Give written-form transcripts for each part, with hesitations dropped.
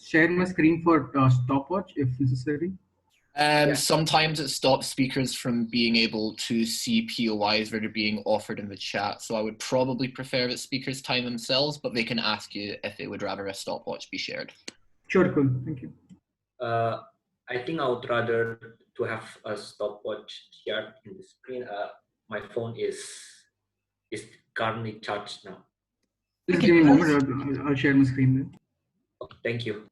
share my screen for stopwatch if necessary? Yeah. Sometimes it stops speakers from being able to see POIs that are being offered in the chat. So I would probably prefer that speakers time themselves, but they can ask you if they would rather a stopwatch be shared. Sure, cool. Thank you. I think I would rather to have a stopwatch shared in the screen. My phone is currently charged now. Just give me a moment. I'll share my screen then. Okay, thank you.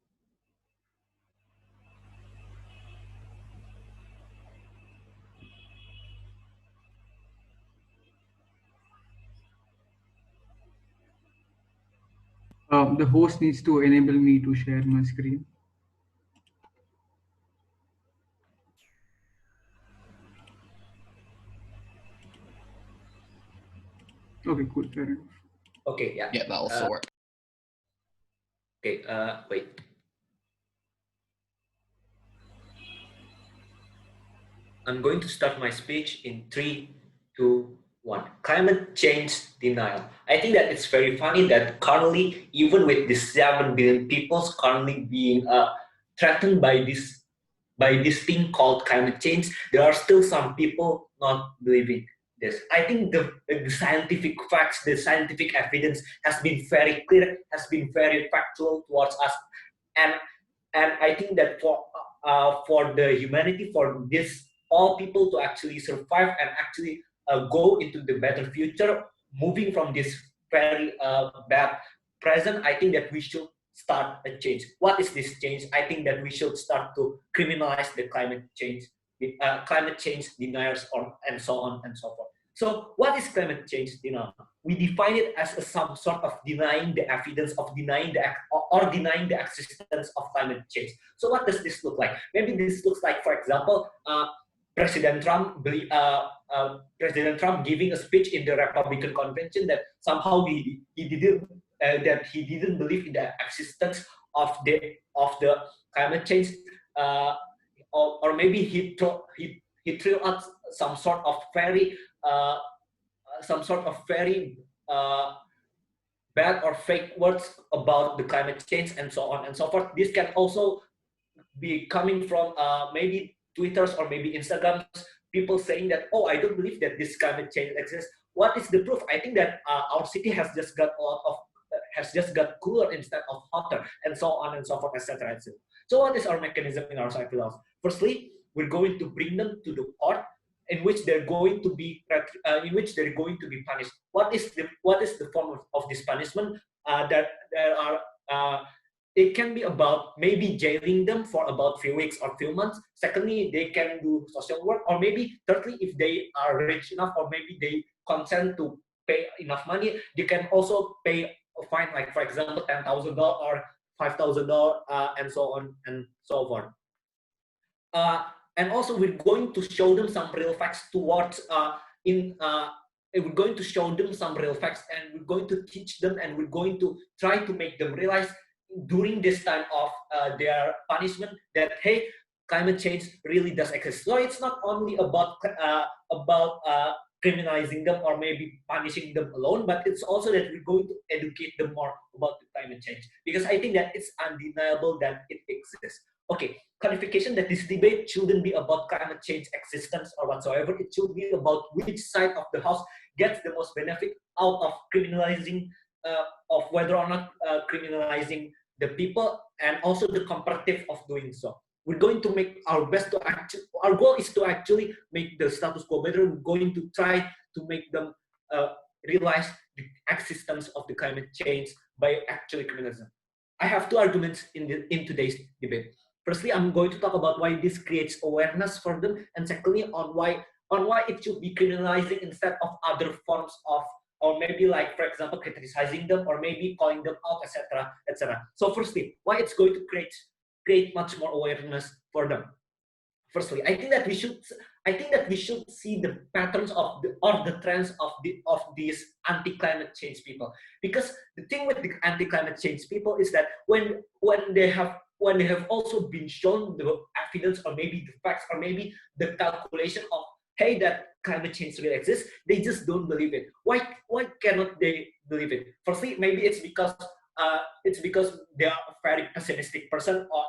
The host needs to enable me to share my screen. Okay, cool. Fair enough. Okay, yeah. Yeah, that also works. Okay, wait. I'm going to start my speech in 3, 2, 1. Climate change denial. I think that it's very funny that currently, even with the 7 billion people currently being threatened by this thing called climate change, there are still some people not believing this. I think the scientific facts, the scientific evidence has been very clear, has been very factual towards us, and I think that for the humanity, for this all people to actually survive and actually go into the better future, moving from this very bad present, I think that we should start a change. What is this change? I think that we should start to criminalize the climate change deniers, and so on and so forth. So what is climate change denial? We define it as some sort of denying the evidence of denying the existence of climate change. So what does this look like? Maybe this looks like, for example, President Trump giving a speech in the Republican convention that somehow he didn't believe in the existence of the climate change, or maybe he threw out some sort of very bad or fake words about the climate change and so on and so forth. This can also be coming from maybe Twitters or maybe Instagrams, people saying that, oh, I don't believe that this climate change exists. What is the proof? I think that our city has just got cooler instead of hotter, and so on and so forth, etc. etc. So what is our mechanism in our cycle? Firstly, we're going to bring them to the court, in which they're going to be punished. What is the form of this punishment? That there are. It can be about maybe jailing them for about 3 weeks or 2 months. Secondly, they can do social work, or maybe thirdly, if they are rich enough, or maybe they consent to pay enough money, they can also pay a fine, like for example, $10,000 or $5,000, and so on and so forth. And also, we're going to show them some real facts towards we're going to show them some real facts, and we're going to teach them, and we're going to try to make them realize during this time of their punishment that, hey, climate change really does exist. So it's not only about criminalizing them or maybe punishing them alone, but it's also that we're going to educate them more about the climate change, because I think that it's undeniable that it exists. Okay, clarification that this debate shouldn't be about climate change existence or whatsoever. It should be about which side of the house gets the most benefit out of criminalizing, of whether or not criminalizing the people, and also the comparative of doing so. We're going to make our best to our goal is to actually make the status quo better. We're going to try to make them realize the existence of the climate change by actually criminalizing. I have 2 arguments in today's debate. Firstly, I'm going to talk about why this creates awareness for them, and secondly, on why it should be criminalizing instead of other forms of, or maybe like, for example, criticizing them, or maybe calling them out, etc., etc. So firstly, why it's going to create much more awareness for them. Firstly, I think that we should see the patterns of the trends of these anti-climate change people. Because the thing with the anti-climate change people is that when they have also been shown the evidence, or maybe the facts, or maybe the calculation of, hey, that climate change really exists, they just don't believe it. Why cannot they believe it? Firstly, maybe it's because it's because they are a very pessimistic person, or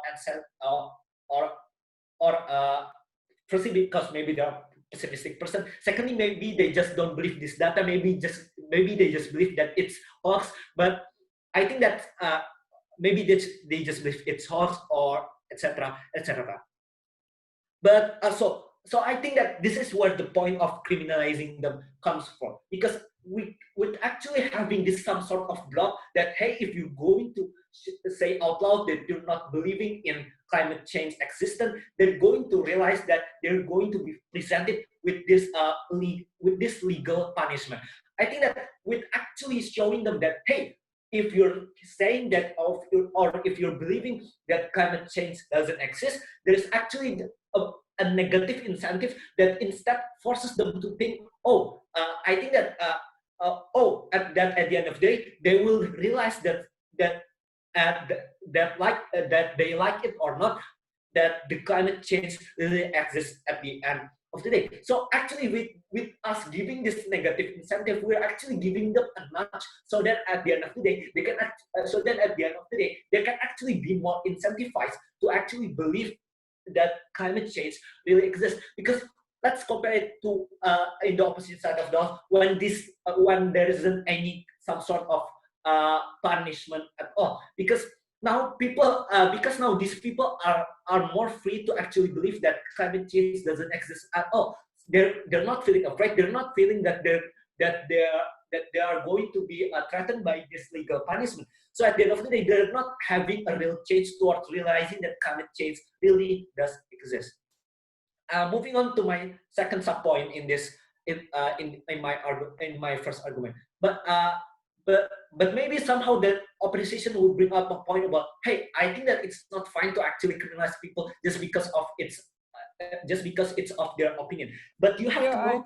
firstly because maybe they are pessimistic person. Secondly, maybe they just don't believe this data. Maybe they just believe that it's hoax. But I think that maybe they just believe it's hoax, or etc. etc. But so I think that this is where the point of criminalizing them comes from, because with actually having this some sort of block that, hey, if you're going to say out loud that you're not believing in climate change existence, they're going to realize that they're going to be presented with this legal punishment. I think that with actually showing them that, hey, if you're saying that, or if you're believing that climate change doesn't exist, there's actually a negative incentive that instead forces them to think, oh, I think that, at the end of the day, they will realize that they like it or not, that the climate change really exists at the end of the day. So actually, with us giving this negative incentive, we're actually giving them a nudge, so that at the end of the day, they can they can actually be more incentivized to actually believe that climate change really exists. Because let's compare it to in the opposite side of the when there isn't any some sort of punishment at all, because now these people are more free to actually believe that climate change doesn't exist at all. They're not feeling afraid. They're not feeling that they are going to be threatened by this legal punishment. So at the end of the day, they're not having a real change towards realizing that climate change really does exist. Moving on to my second sub point in this, in my first argument, but maybe somehow that opposition will bring up a point about, hey, I think that it's not fine to actually criminalize people just because it's of their opinion. But you have to know.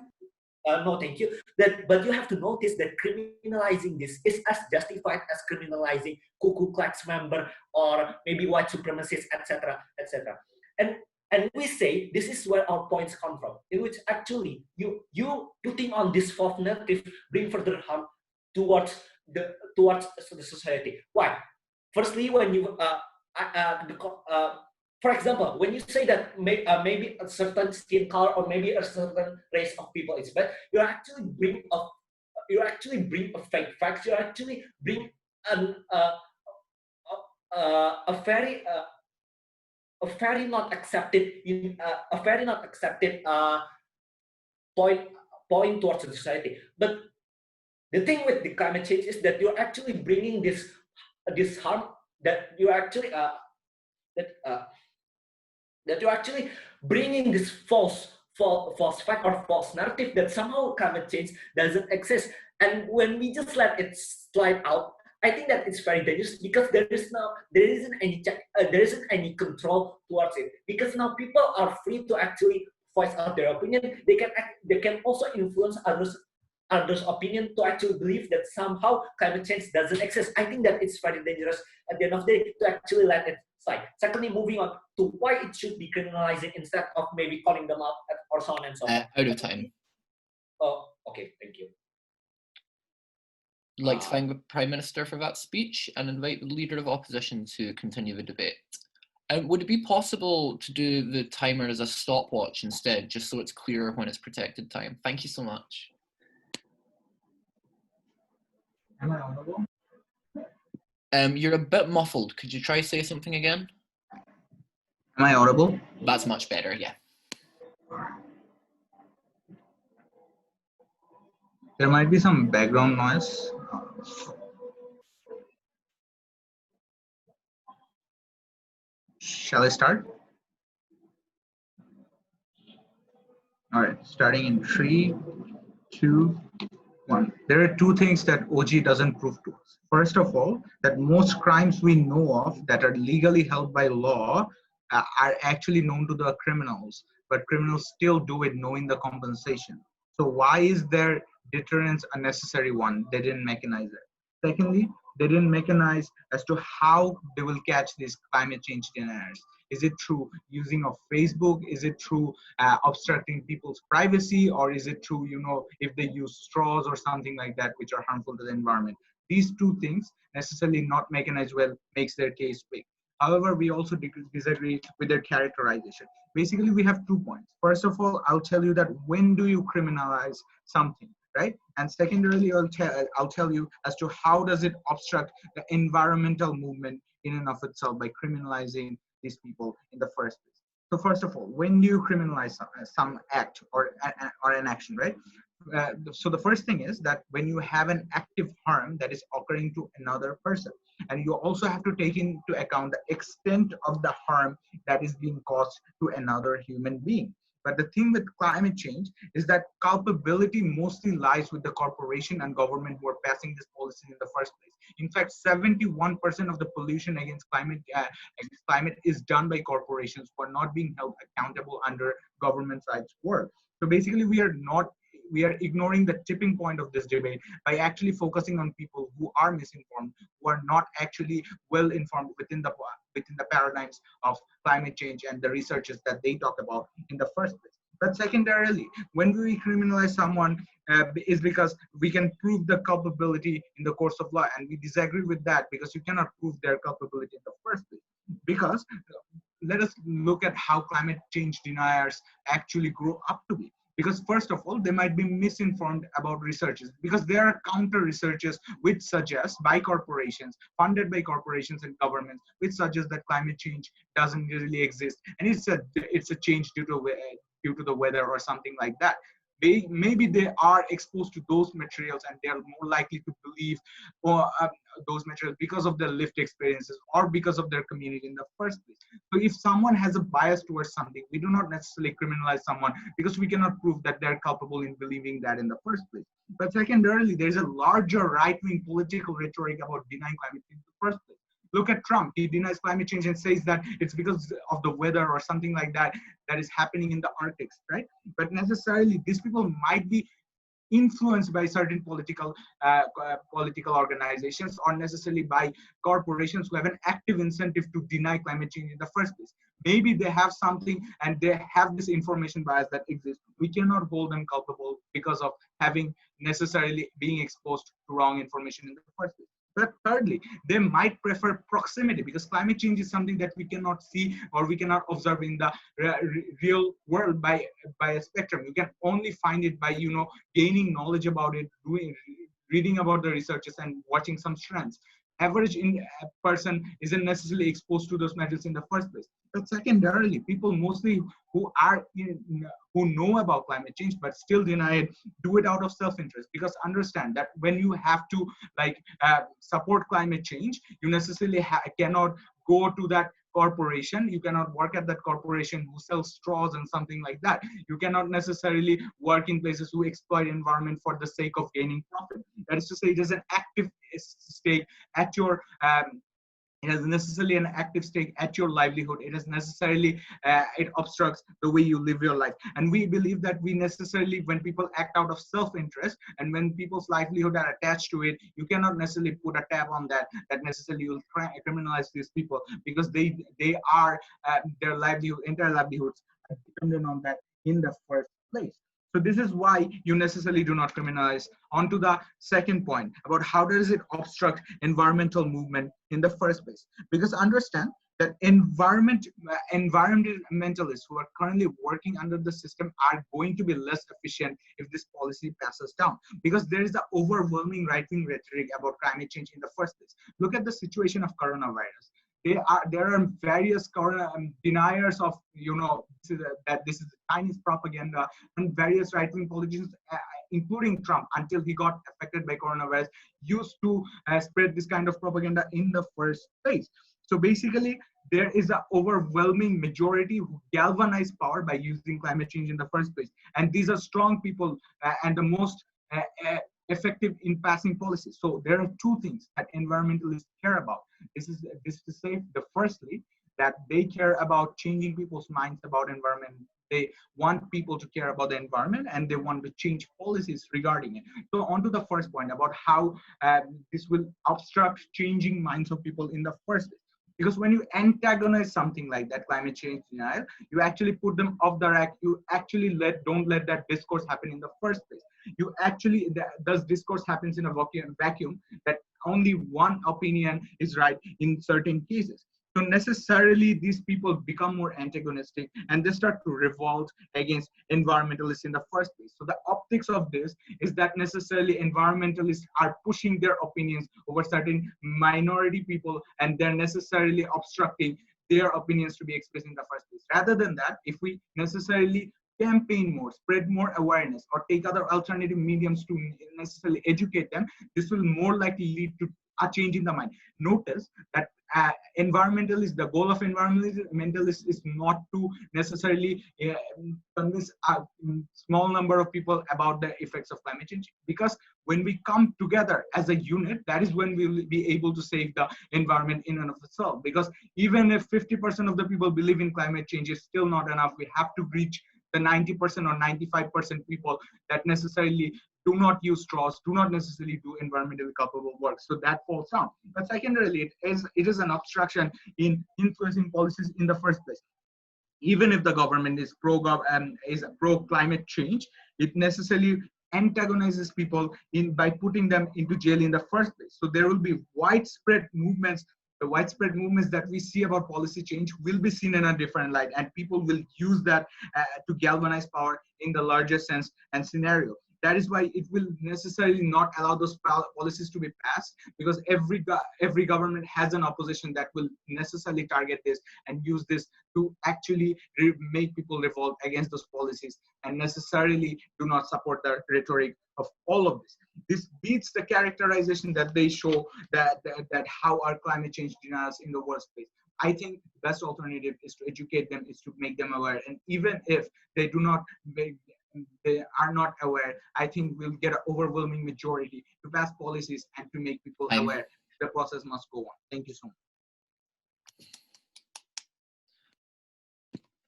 No, thank you. But you have to notice that criminalizing this is as justified as criminalizing Ku Klux member or maybe white supremacists, etc., etc. And we say this is where our points come from, in which actually you putting on this false narrative bring further harm towards the society. Why? Firstly, when you for example, when you say that maybe a certain skin color or maybe a certain race of people is bad, you actually bring a fake fact. You actually bring a very not accepted point towards the society. But the thing with the climate change is that you're actually bringing this harm, that you actually that you're actually bringing this false fact or false narrative that somehow climate change doesn't exist. And when we just let it slide out, I think that it's very dangerous, because there isn't any control towards it, because now people are free to actually voice out their opinion. They can also influence others opinion to actually believe that somehow climate change doesn't exist. I think that it's very dangerous at the end of the day to actually let it slide. Secondly, moving on to why it should be criminalizing instead of maybe calling them out or so on and so on. Out of time. Oh, okay, thank you. I'd like to thank the Prime Minister for that speech and invite the Leader of Opposition to continue the debate. Would it be possible to do the timer as a stopwatch instead, just so it's clearer when it's protected time? Thank you so much. Am I audible? You're a bit muffled. Could you try say something again? Am I audible? That's much better, yeah. There might be some background noise. Shall I start? All right, starting in 3, 2, 1. There are two things that OG doesn't prove to us. First of all, that most crimes we know of that are legally held by law are actually known to the criminals, but criminals still do it knowing the compensation. So why is their deterrence a necessary one? They didn't mechanize it. Secondly, they didn't mechanize as to how they will catch these climate change deniers. Is it through using of Facebook? Is it through obstructing people's privacy? Or is it through, if they use straws or something like that, which are harmful to the environment? These two things necessarily not mechanized well makes their case weak. However, we also disagree with their characterization. Basically, we have 2 points. First of all, I'll tell you that when do you criminalize something, right? And secondarily, I'll tell you as to how does it obstruct the environmental movement in and of itself by criminalizing these people in the first place. So first of all, when do you criminalize some act or an action, right? So the first thing is that when you have an active harm that is occurring to another person, and you also have to take into account the extent of the harm that is being caused to another human being. But the thing with climate change is that culpability mostly lies with the corporation and government who are passing this policy in the first place. In fact, 71% of the pollution against climate is done by corporations who are not being held accountable under government rights work. So basically, we are ignoring the tipping point of this debate by actually focusing on people who are misinformed, who are not actually well informed within the paradigms of climate change and the researches that they talk about in the first place. But secondarily, when we criminalize someone is because we can prove the culpability in the course of law, and we disagree with that because you cannot prove their culpability in the first place. Because let us look at how climate change deniers actually grow up to be. Because first of all, they might be misinformed about researches because there are counter researches which suggest by corporations, funded by corporations and governments, which suggest that climate change doesn't really exist. And it's a change due to the weather or something like that. Maybe they are exposed to those materials and they are more likely to believe those materials because of their lived experiences or because of their community in the first place. So if someone has a bias towards something, we do not necessarily criminalize someone because we cannot prove that they're culpable in believing that in the first place. But secondarily, there's a larger right-wing political rhetoric about denying climate change in the first place. Look at Trump. He denies climate change and says that it's because of the weather or something like that that is happening in the Arctic, right? But necessarily, these people might be influenced by certain political organizations or necessarily by corporations who have an active incentive to deny climate change in the first place. Maybe they have something and they have this information bias that exists. We cannot hold them culpable because of having necessarily being exposed to wrong information in the first place. But thirdly, they might prefer proximity because climate change is something that we cannot see or we cannot observe in the real world by a spectrum. You can only find it by, gaining knowledge about it, reading about the researches and watching some strands. Average person isn't necessarily exposed to those materials in the first place. But secondarily, people mostly who know about climate change but still deny it, do it out of self-interest. Because understand that when you have to support climate change, you necessarily cannot go to that corporation. You cannot work at that corporation who sells straws and something like that. You cannot necessarily work in places who exploit environment for the sake of gaining profit. That is to say, it is an active stake at your it has necessarily an active stake at your livelihood. It is necessarily, it obstructs the way you live your life. And we believe that we necessarily, when people act out of self-interest and when people's livelihood are attached to it, you cannot necessarily put a tab on that necessarily will criminalize these people because they are, their entire livelihoods are dependent on that in the first place. So this is why you necessarily do not criminalize. On to the second point about how does it obstruct environmental movement in the first place. Because understand that environmentalists who are currently working under the system are going to be less efficient if this policy passes down. Because there is the overwhelming right-wing rhetoric about climate change in the first place. Look at the situation of coronavirus. There are various deniers of that this is Chinese propaganda, and various right-wing politicians, including Trump, until he got affected by coronavirus, used to spread this kind of propaganda in the first place. So basically, there is an overwhelming majority who galvanize power by using climate change in the first place, and these are strong people and the most effective in passing policies. So there are two things that environmentalists care about. This is to say, firstly, that they care about changing people's minds about environment. They want people to care about the environment and they want to change policies regarding it. So on to the first point about how this will obstruct changing minds of people in the first place. Because when you antagonize something like that, climate change denial, you actually put them off the rack. You actually don't let that discourse happen in the first place. You actually, thus discourse happens in a vacuum that only one opinion is right in certain cases. So necessarily these people become more antagonistic and they start to revolt against environmentalists in the first place. So the optics of this is that necessarily environmentalists are pushing their opinions over certain minority people, and they're necessarily obstructing their opinions to be expressed in the first place. Rather than that, if we necessarily campaign more, spread more awareness, or take other alternative mediums to necessarily educate them, this will more likely lead to a change in the mind. Notice that environmentalists, the goal of environmentalists is not to necessarily convince a small number of people about the effects of climate change, because when we come together as a unit, that is when we will be able to save the environment in and of itself. Because even if 50% of the people believe in climate change, is still not enough. We have to reach the 90% or 95% people that necessarily do not use straws, do not necessarily do environmentally culpable work. So that falls down. But secondarily, it is an obstruction in influencing policies in the first place. Even if the government is pro climate change, it necessarily antagonizes people by putting them into jail in the first place. So there will be widespread movements. The widespread movements that we see about policy change will be seen in a different light, and people will use that to galvanize power in the larger sense and scenario. That is why it will necessarily not allow those policies to be passed, because every government has an opposition that will necessarily target this and use this to actually make people revolt against those policies, and necessarily do not support the rhetoric of all of this. This beats the characterization that they show that how are climate change denials in the worst place. I think the best alternative is to educate them, is to make them aware. And even if they are not aware, I think we'll get an overwhelming majority to pass policies and to make people aware. The process must go on. Thank you so much.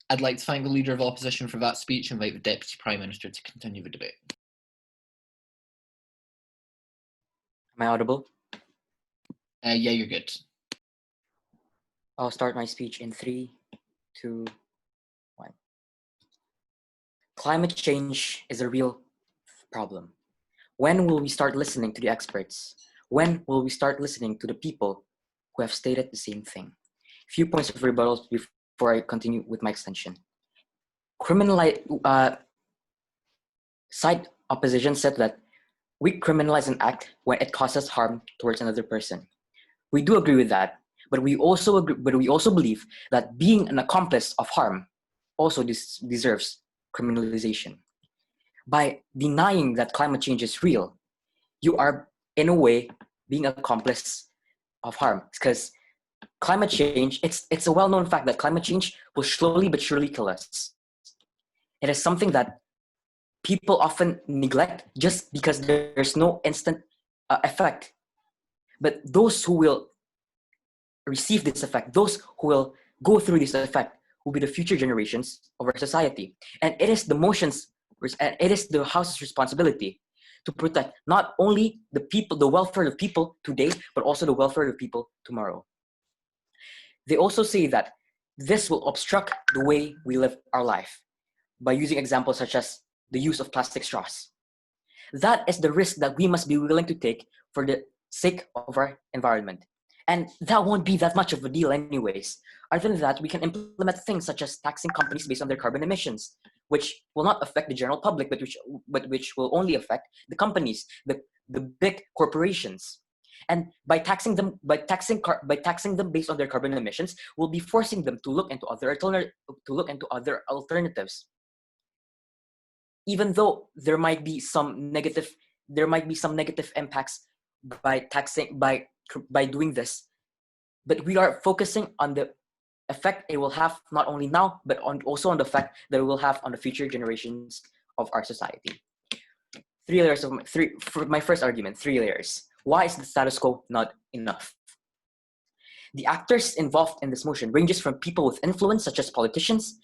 I'd like to thank the Leader of Opposition for that speech and invite the Deputy Prime Minister to continue the debate. Am I audible? Yeah, you're good. I'll start my speech in 3, 2, 1. Climate change is a real problem. When will we start listening to the experts? When will we start listening to the people who have stated the same thing? A few points of rebuttals before I continue with my extension. Side opposition said that we criminalize an act when it causes harm towards another person. We do agree with that, but we also believe that being an accomplice of harm also deserves criminalization. By denying that climate change is real, you are in a way being an accomplice of harm, because climate change, it's a well-known fact that climate change will slowly but surely kill us. It is something that people often neglect just because there's no instant effect. But those who will receive this effect, those who will go through this effect, will be the future generations of our society. And it is the House's responsibility to protect not only the people, the welfare of people today, but also the welfare of people tomorrow. They also say that this will obstruct the way we live our life by using examples such as the use of plastic straws. That is the risk that we must be willing to take for the sake of our environment. And that won't be that much of a deal anyways. Other than that, we can implement things such as taxing companies based on their carbon emissions, which will not affect the general public, but which will only affect the companies, the big corporations. And by taxing them based on their carbon emissions, we'll be forcing them to look into other alternatives. Even though there might be some negative impacts by doing this, but we are focusing on the effect it will have not only now, but also on the effect that it will have on the future generations of our society. For my first argument, 3 layers. Why is the status quo not enough? The actors involved in this motion ranges from people with influence, such as politicians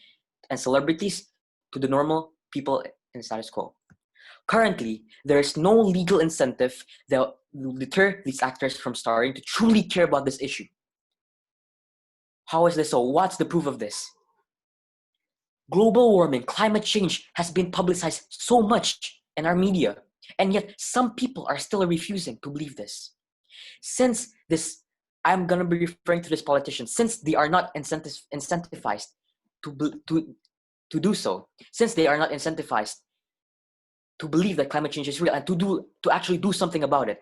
and celebrities, to the normal people in the status quo. Currently, there is no legal incentive that will deter these actors from starting to truly care about this issue. How is this so? What's the proof of this? Global warming, climate change has been publicized so much in our media, and yet some people are still refusing to believe this. Since this, I'm gonna be referring to this politician, since they are not incentivized to do so, since they are not incentivized to believe that climate change is real and to actually do something about it,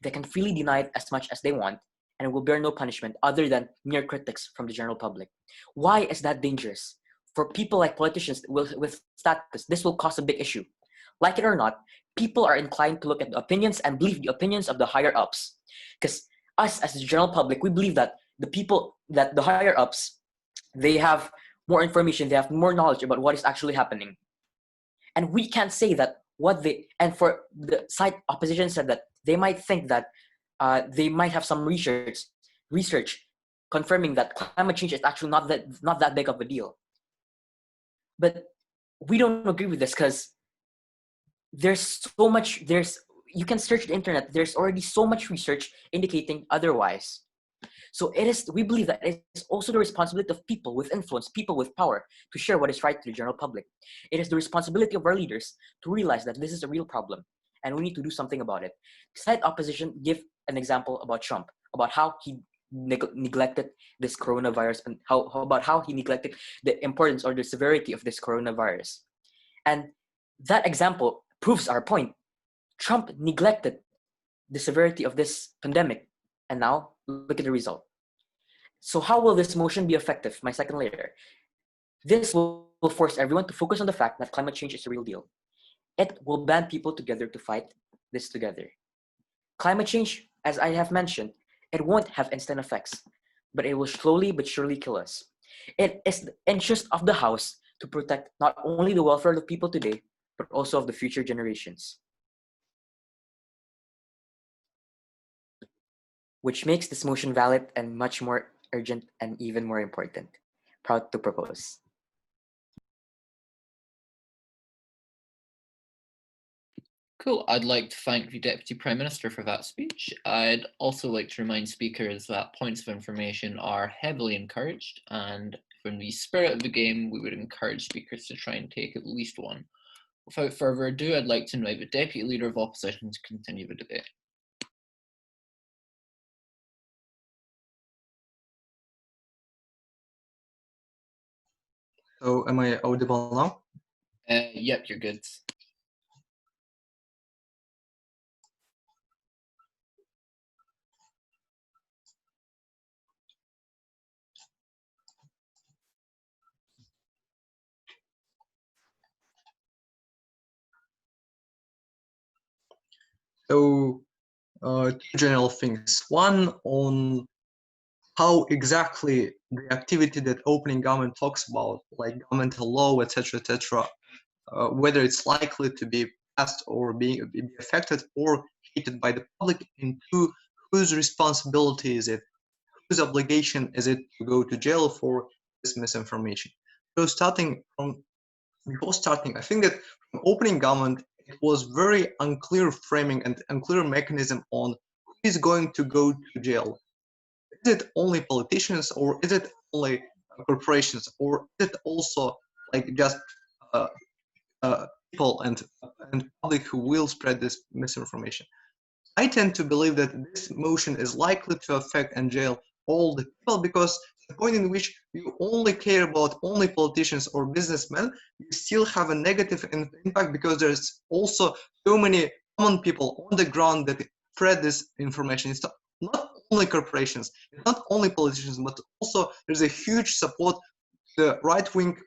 they can freely deny it as much as they want and will bear no punishment other than mere critics from the general public. Why is that dangerous? For people like politicians with status, this will cause a big issue. Like it or not, people are inclined to look at the opinions and believe the opinions of the higher ups. Because us as the general public, we believe that the higher ups, they have more information, they have more knowledge about what is actually happening. And we can't say that and for the side opposition said that they might think that they might have some research confirming that climate change is actually not that big of a deal. But we don't agree with this because you can search the internet, there's already so much research indicating otherwise. So we believe that it is also the responsibility of people with influence, people with power, to share what is right to the general public. It is the responsibility of our leaders to realize that this is a real problem and we need to do something about it. Side opposition give an example about Trump, about how he neglected this coronavirus and how he neglected the importance or the severity of this coronavirus. And that example proves our point. Trump neglected the severity of this pandemic, and now look at the result. So how will this motion be effective? My second layer. This will force everyone to focus on the fact that climate change is a real deal. It will band people together to fight this together. Climate change, as I have mentioned, it won't have instant effects, but it will slowly but surely kill us. It is the interest of the House to protect not only the welfare of the people today, but also of the future generations. Which makes this motion valid and much more urgent and even more important. Proud to propose. Cool. I'd like to thank the Deputy Prime Minister for that speech. I'd also like to remind speakers that points of information are heavily encouraged, and from the spirit of the game, we would encourage speakers to try and take at least one. Without further ado, I'd like to invite the Deputy Leader of Opposition to continue the debate. So am I audible now? Yep, you're good. So two general things. One on how exactly the activity that opening government talks about, like governmental law, etc., whether it's likely to be passed or be affected or hated by the public, and two, whose responsibility is it? Whose obligation is it to go to jail for this misinformation? So before starting, I think that from opening government, it was very unclear framing and unclear mechanism on who is going to go to jail. Is it only politicians, or is it only corporations, or is it also like just people and public who will spread this misinformation? I tend to believe that this motion is likely to affect and jail all the people, because the point in which you only care about only politicians or businessmen, you still have a negative impact, because there's also so many common people on the ground that spread this information. It's not only corporations, it's not only politicians, but also there's a huge support to the right-wing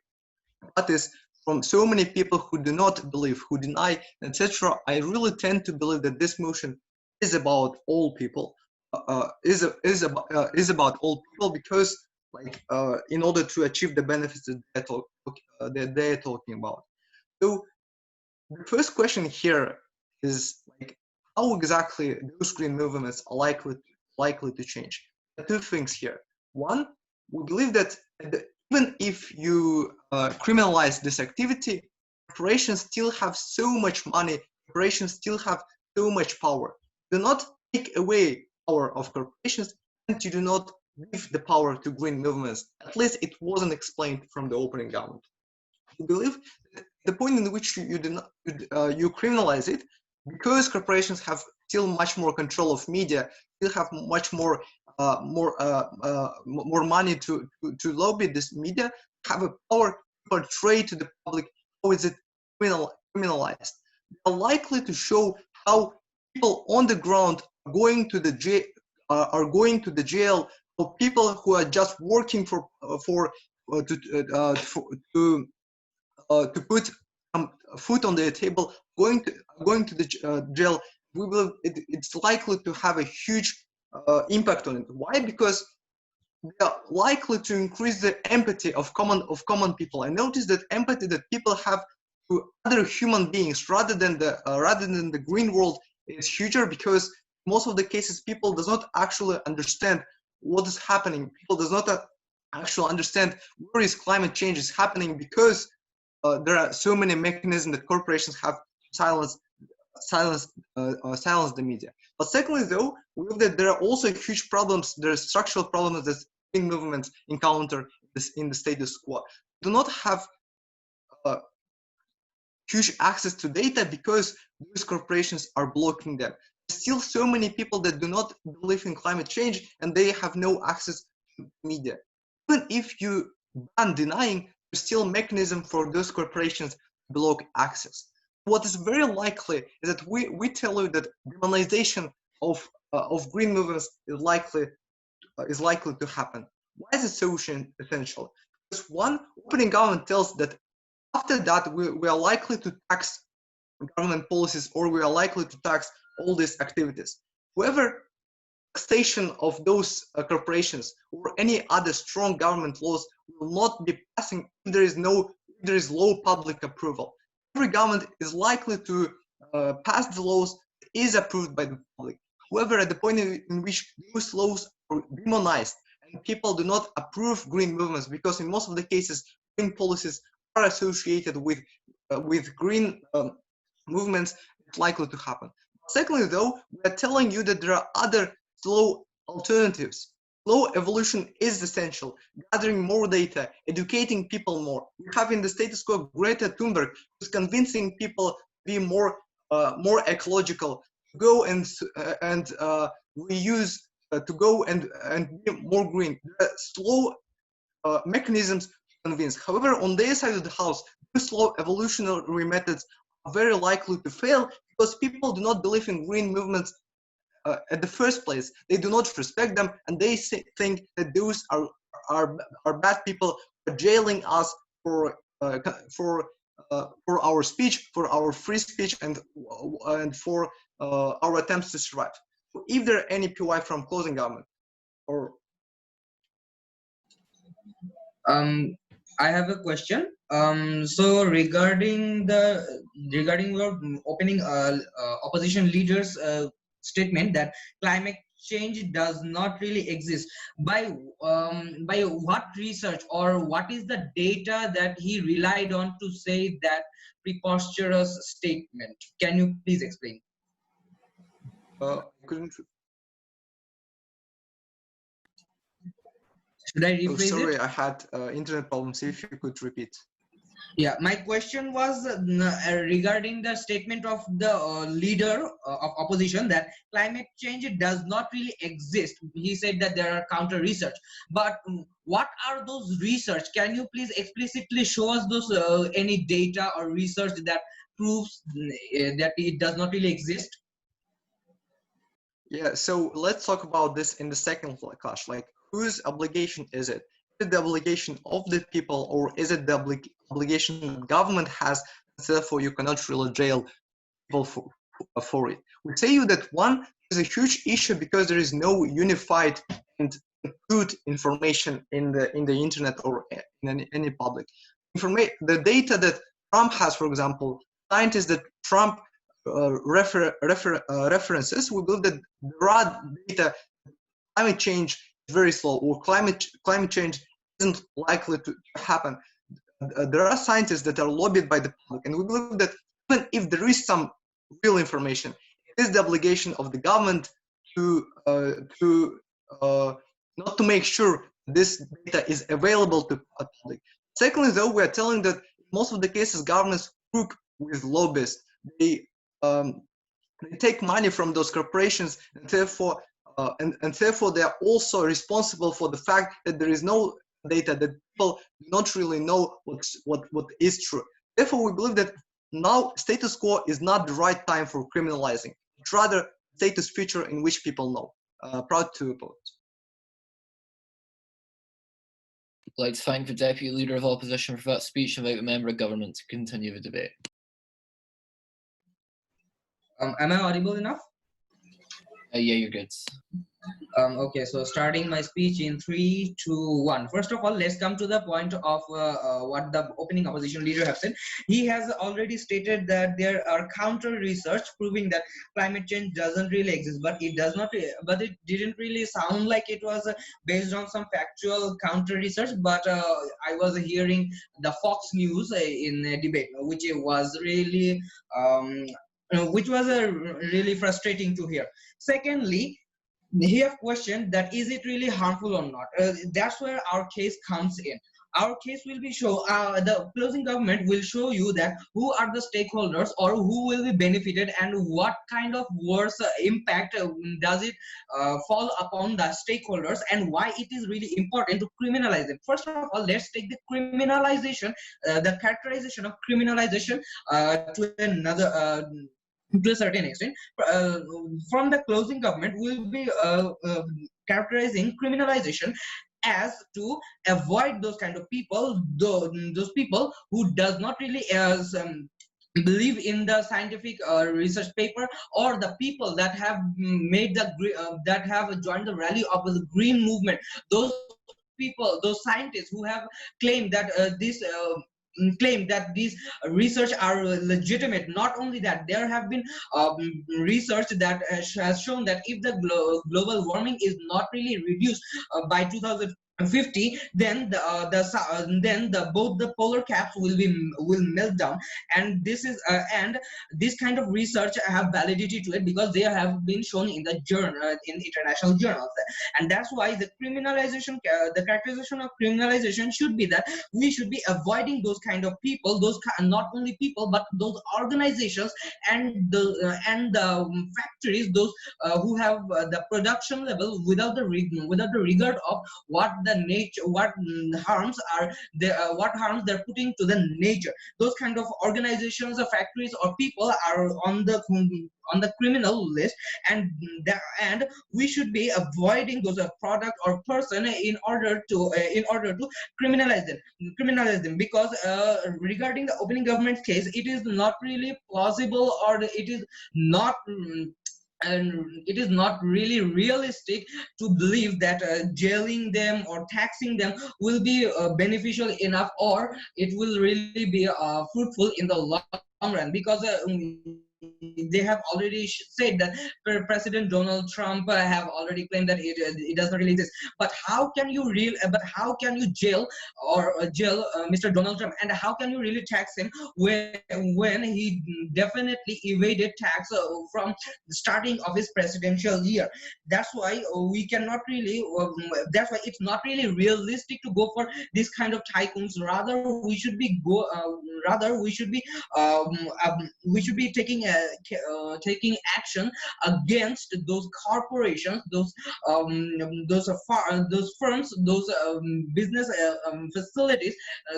parties from so many people who do not believe, who deny, etc. I really tend to believe that this motion is about all people, is about all people, because in order to achieve the benefits that they're talking about. So the first question here is how exactly those green movements are likely to change. There are two things here. One, we believe that even if you criminalize this activity, corporations still have so much money, corporations still have so much power. Do not take away power of corporations, and you do not give the power to green movements. At least it wasn't explained from the opening government. We believe that the point in which you criminalize it, because corporations have still much more control of media, still have much more more money to lobby this media, have a power to portray to the public how is it criminalized. They're likely to show how people on the ground are going to the jail, or people who are just working to put some food on their table, going to the jail. We will. It's likely to have a huge impact on it. Why? Because they are likely to increase the empathy of common people. I noticed that empathy that people have to other human beings rather than the green world is huger, because most of the cases people does not actually understand what is happening. People does not actually understand where is climate change is happening, because there are so many mechanisms that corporations have to silence the media. But secondly, though, we know that there are also huge problems. There are structural problems that green movements encounter in the status quo. Do not have huge access to data because those corporations are blocking them. There's still so many people that do not believe in climate change, and they have no access to media. Even if you ban denying, there's still a mechanism for those corporations to block access. What is very likely is that we tell you that demonization of green movements is likely to happen. Why is it so essential? Because one, opening government tells that after that we are likely to tax government policies, or we are likely to tax all these activities. However, taxation of those corporations or any other strong government laws will not be passing if there is low public approval. Every government is likely to pass the laws that is approved by the public. However, at the point in which those laws are demonized and people do not approve green movements, because in most of the cases green policies are associated with green movements, it's likely to happen. Secondly, though, we are telling you that there are other slow alternatives. Slow evolution is essential. Gathering more data, educating people more. We have in the status quo Greta Thunberg, who's convincing people to be more ecological, to go and reuse, to go and be more green. There are slow mechanisms to convince. However, on their side of the house, these slow evolutionary methods are very likely to fail because people do not believe in green movements at the first place. They do not respect them, and they think that those are bad people for jailing us for our speech, for our free speech, and for our attempts to survive. So if there are any PY from closing government, or I have a question. So regarding your opening opposition leaders statement that climate change does not really exist, by what research or what is the data that he relied on to say that preposterous statement? Can you please explain? couldn't. Should I Oh, rephrase sorry, it? I had internet problems. If you could repeat. Yeah, my question was regarding the statement of the leader of opposition that climate change does not really exist. He said that there are counter research, but what are those research? Can you please explicitly show us those any data or research that proves that it does not really exist? Yeah, so let's talk about this in the second clash. Like, whose obligation is it? Is it the obligation of the people, or is it the obligation that government has? Therefore, you cannot really jail people for it. We say you that one is a huge issue because there is no unified and good information in the internet or in any public information. The data that Trump has, for example, scientists that Trump references, we believe that the raw data, climate change is very slow, or climate change isn't likely to happen. There are scientists that are lobbied by the public, and we believe that even if there is some real information, it is the obligation of the government to not to make sure this data is available to the public. Secondly, though, we are telling that most of the cases governments work with lobbyists. They they take money from those corporations, and therefore therefore they are also responsible for the fact that there is no data, that people do not really know what is true. Therefore, we believe that now status quo is not the right time for criminalizing, but rather status future in which people know. Proud to oppose. I'd like to thank the Deputy Leader of Opposition for that speech and invite the Member of Government to continue the debate. Am I audible enough? Yeah, you're good. Okay, so starting my speech in 3, 2, 1. First of all, let's come to the point of what the opening opposition leader have said. He has already stated that there are counter research proving that climate change doesn't really exist, but it does not. But it didn't really sound like it was based on some factual counter research. But I was hearing the Fox News in a debate, which was really really frustrating to hear. Secondly, he have questioned that is it really harmful or not. That's where our case comes in. Our case will be the closing government will show you that who are the stakeholders or who will be benefited and what kind of worse impact does it fall upon the stakeholders, and why it is really important to criminalize it. First of all, let's take the criminalization, the characterization of criminalization to another to a certain extent. From the closing government will be characterizing criminalization as to avoid those kind of people, those people who does not really believe in the scientific research paper, or the people that have made the that have joined the rally of the green movement. Those people, those scientists who have claimed that claim that these research are legitimate. Not only that, there have been research that has shown that if the global warming is not really reduced by 2050, then both the polar caps will melt down, and this is and this kind of research have validity to it because they have been shown in the journal, in international journals. And that's why the criminalization, the characterization of criminalization should be that we should be avoiding those kind of people, those not only people but those organizations and the factories, those who have the production level without the regard of what the nature, what harms are they, what harms they're putting to the nature. Those kind of organizations or factories or people are on the criminal list, and we should be avoiding those product or person in order to criminalize them, because regarding the opening government case, it is not really plausible, or it is not and it is not really realistic to believe that jailing them or taxing them will be beneficial enough, or it will really be fruitful in the long run, because they have already said that President Donald Trump have already claimed that it does not really exist. But how can you jail Mr. Donald Trump, and how can you really tax him when he definitely evaded tax from the starting of his presidential year? That's why we cannot really. That's why it's not really realistic to go for this kind of tycoons. Rather, we should be taking action against those corporations, those firms, those business facilities,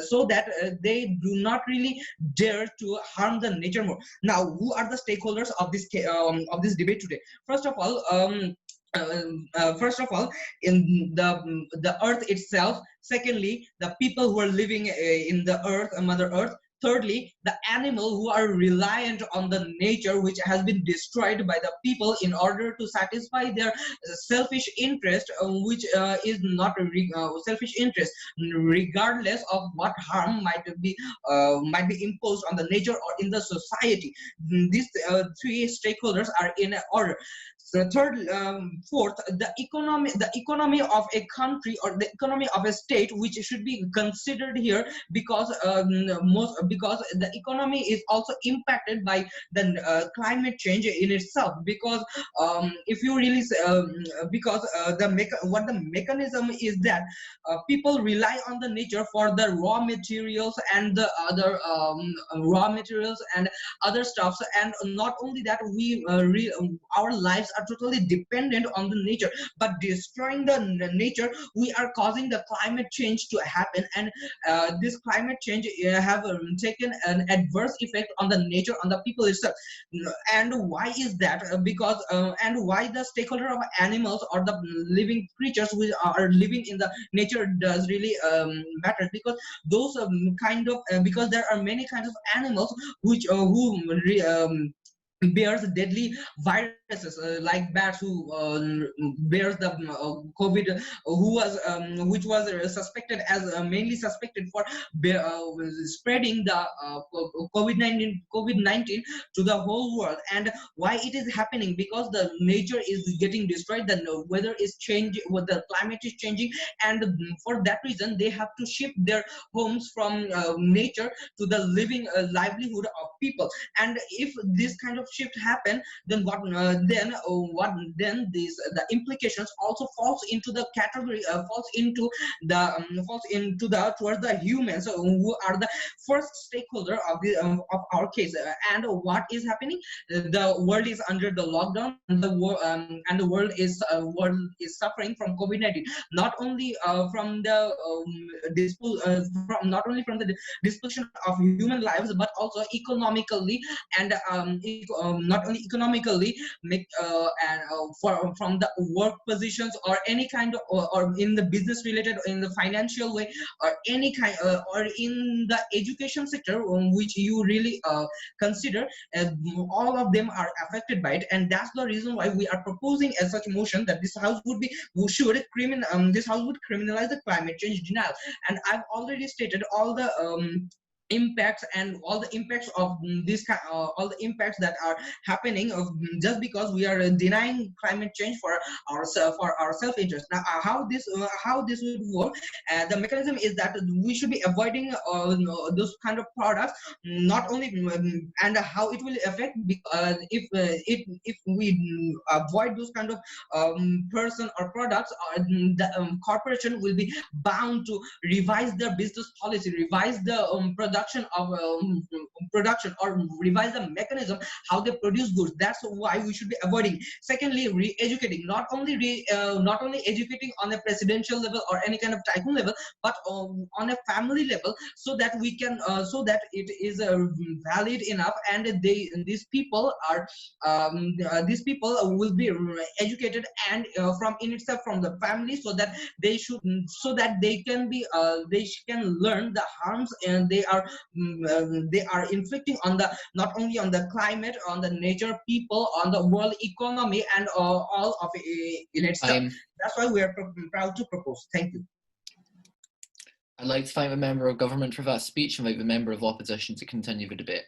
so that they do not really dare to harm the nature more. Now, who are the stakeholders of this debate today? First of all, in the earth itself. Secondly, the people who are living in the earth, Mother Earth. Thirdly, the animal who are reliant on the nature, which has been destroyed by the people in order to satisfy their selfish interest, which is not selfish interest, regardless of what harm might be imposed on the nature or in the society. These three stakeholders are in order. So third, fourth, the economy of a country or the economy of a state, which should be considered here, because because the economy is also impacted by the climate change in itself. Because if you really because what the mechanism is that people rely on the nature for the raw materials and the other raw materials and other stuffs, and not only that, our lives are totally dependent on the nature. But destroying the nature, we are causing the climate change to happen, and this climate change have taken an adverse effect on the nature, on the people itself. And why is that? Because and why the stakeholder of animals or the living creatures which are living in the nature does really matter? Because those because there are many kinds of animals which bears deadly viruses, like bats who bears the COVID, which was suspected as mainly suspected for spreading the COVID-19 to the whole world. And why it is happening? Because the nature is getting destroyed, the weather is changing, the climate is changing, and for that reason they have to shift their homes from nature to the living livelihood of people. And if this kind of shift happen, then the implications also falls into the category, falls into the towards the humans who are the first stakeholder of the of our case. And what is happening? The world is under the lockdown, and the world is suffering from COVID-19, not only from the from the disposition of human lives, but also economically, and not only economically, from the work positions or any kind of or in the business related, in the financial way, or any kind or in the education sector, which you really consider, all of them are affected by it. And that's the reason why we are proposing as such motion that this house would criminalize the climate change denial. And I've already stated all the impacts and all the impacts of this all the impacts that are happening of just because we are denying climate change for our self-interest. Now how this would work, the mechanism is that we should be avoiding those kind of products, not only and how it will affect, if we avoid those kind of person or products, the corporation will be bound to revise their business policy, revise the production or revise the mechanism how they produce goods. That's why we should be avoiding. Secondly, re-educating, not only educating on a presidential level or any kind of tycoon level, but on a family level, so that we can so that it is valid enough, and these people will be educated, and from in itself from the family, so that they can be they can learn the harms and they are inflicting on the, not only on the climate, on the nature, people, on the world economy, and all of it in itself. That's why we are proud to propose. Thank you. I'd like to thank the member of government for that speech and invite the member of opposition to continue the debate.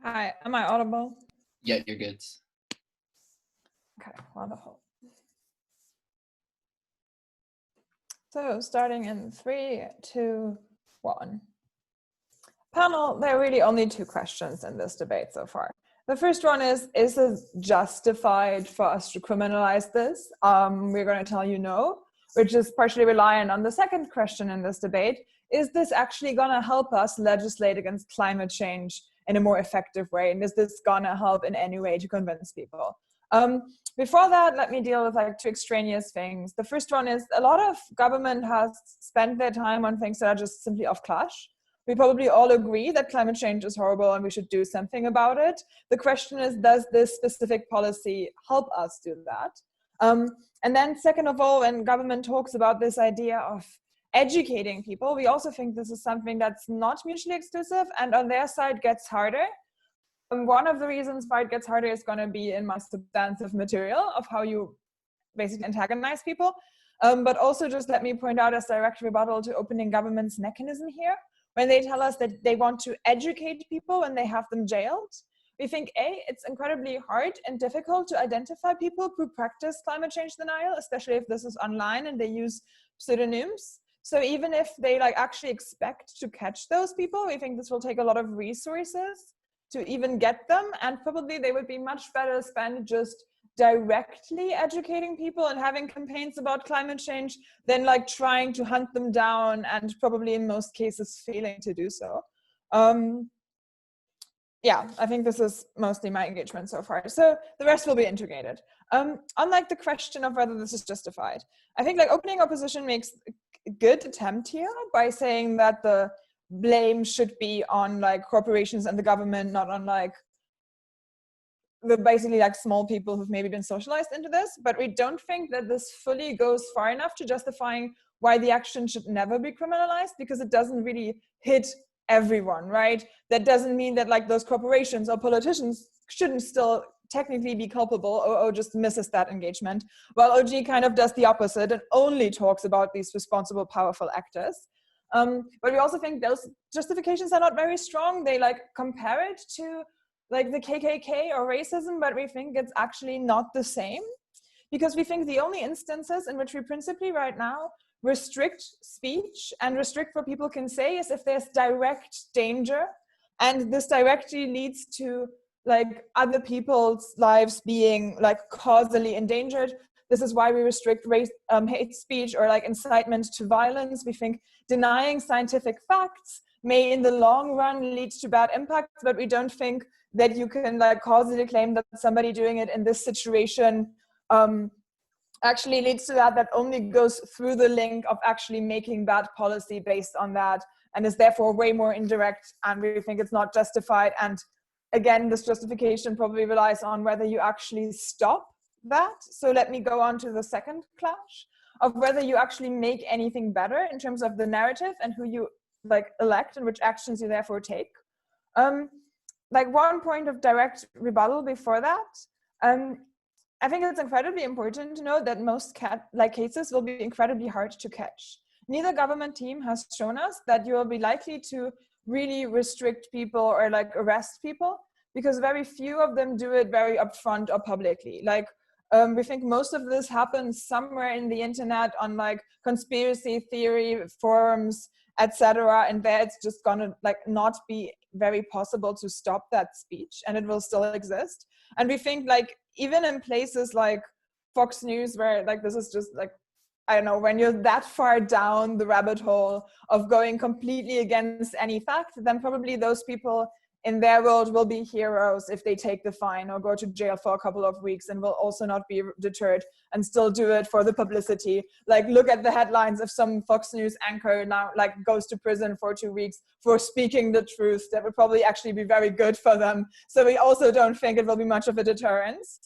Hi, am I audible? Yeah, you're good. Okay, wonderful. So starting in 3, 2, 1. Panel, there are really only 2 questions in this debate so far. The first one is it justified for us to criminalize this? We're going to tell you no, which is partially reliant on the second question in this debate. Is this actually going to help us legislate against climate change in a more effective way? And is this going to help in any way to convince people? Before that, let me deal with 2 extraneous things. The first one is a lot of government has spent their time on things that are just simply off clash. We probably all agree that climate change is horrible and we should do something about it. The question is, does this specific policy help us do that? And then second of all, when government talks about this idea of educating people, we also think this is something that's not mutually exclusive and on their side gets harder. And one of the reasons why it gets harder is going to be in my substantive material of how you basically antagonize people. But also just let me point out as direct rebuttal to opening government's mechanism here. when they tell us that they want to educate people when they have them jailed. We think, it's incredibly hard and difficult to identify people who practice climate change denial, especially if this is online and they use pseudonyms. So even if they like actually expect to catch those people, we think this will take a lot of resources to even get them. And probably they would be much better spent just directly educating people and having campaigns about climate change than like trying to hunt them down and probably in most cases failing to do so. Yeah, I think this is mostly my engagement so far. So the rest will be integrated. Unlike the question of whether this is justified, I think like opening opposition makes a good attempt here by saying that the blame should be on like corporations and the government, not on like the basically like small people who've maybe been socialized into this. But we don't think that this fully goes far enough to justifying why the action should never be criminalized, because it doesn't really hit everyone, right? That doesn't mean that like those corporations or politicians shouldn't still technically be culpable. OO just misses that engagement, while OG kind of does the opposite and only talks about these responsible, powerful actors. But we also think those justifications are not very strong. They like compare it to like the KKK or racism, but we think it's actually not the same, because we think the only instances in which we principally right now restrict speech and restrict what people can say is if there's direct danger, and this directly leads to like other people's lives being like causally endangered. This is why we restrict hate speech or like incitement to violence. We think denying scientific facts may in the long run lead to bad impacts, but we don't think that you can like causally claim that somebody doing it in this situation actually leads to that. That only goes through the link of actually making bad policy based on that, and is therefore way more indirect, and we think it's not justified. And again, this justification probably relies on whether you actually stop that. So let me go on to the second clash of whether you actually make anything better in terms of the narrative and who you like elect and which actions you therefore take. Like one point of direct rebuttal before that, I think it's incredibly important to note that most cases will be incredibly hard to catch. Neither government team has shown us that you will be likely to really restrict people or like arrest people, because very few of them do it very upfront or publicly. Like we think most of this happens somewhere in the internet on like conspiracy theory forums, etc. And there it's just gonna like not be very possible to stop that speech, and it will still exist. And we think like even in places like Fox News, where like this is just like, I don't know, when you're that far down the rabbit hole of going completely against any fact, then probably those people in their world will be heroes if they take the fine or go to jail for a couple of weeks, and will also not be deterred and still do it for the publicity. Like look at the headlines of some Fox News anchor now like goes to prison for 2 weeks for speaking the truth. That would probably actually be very good for them. So we also don't think it will be much of a deterrence.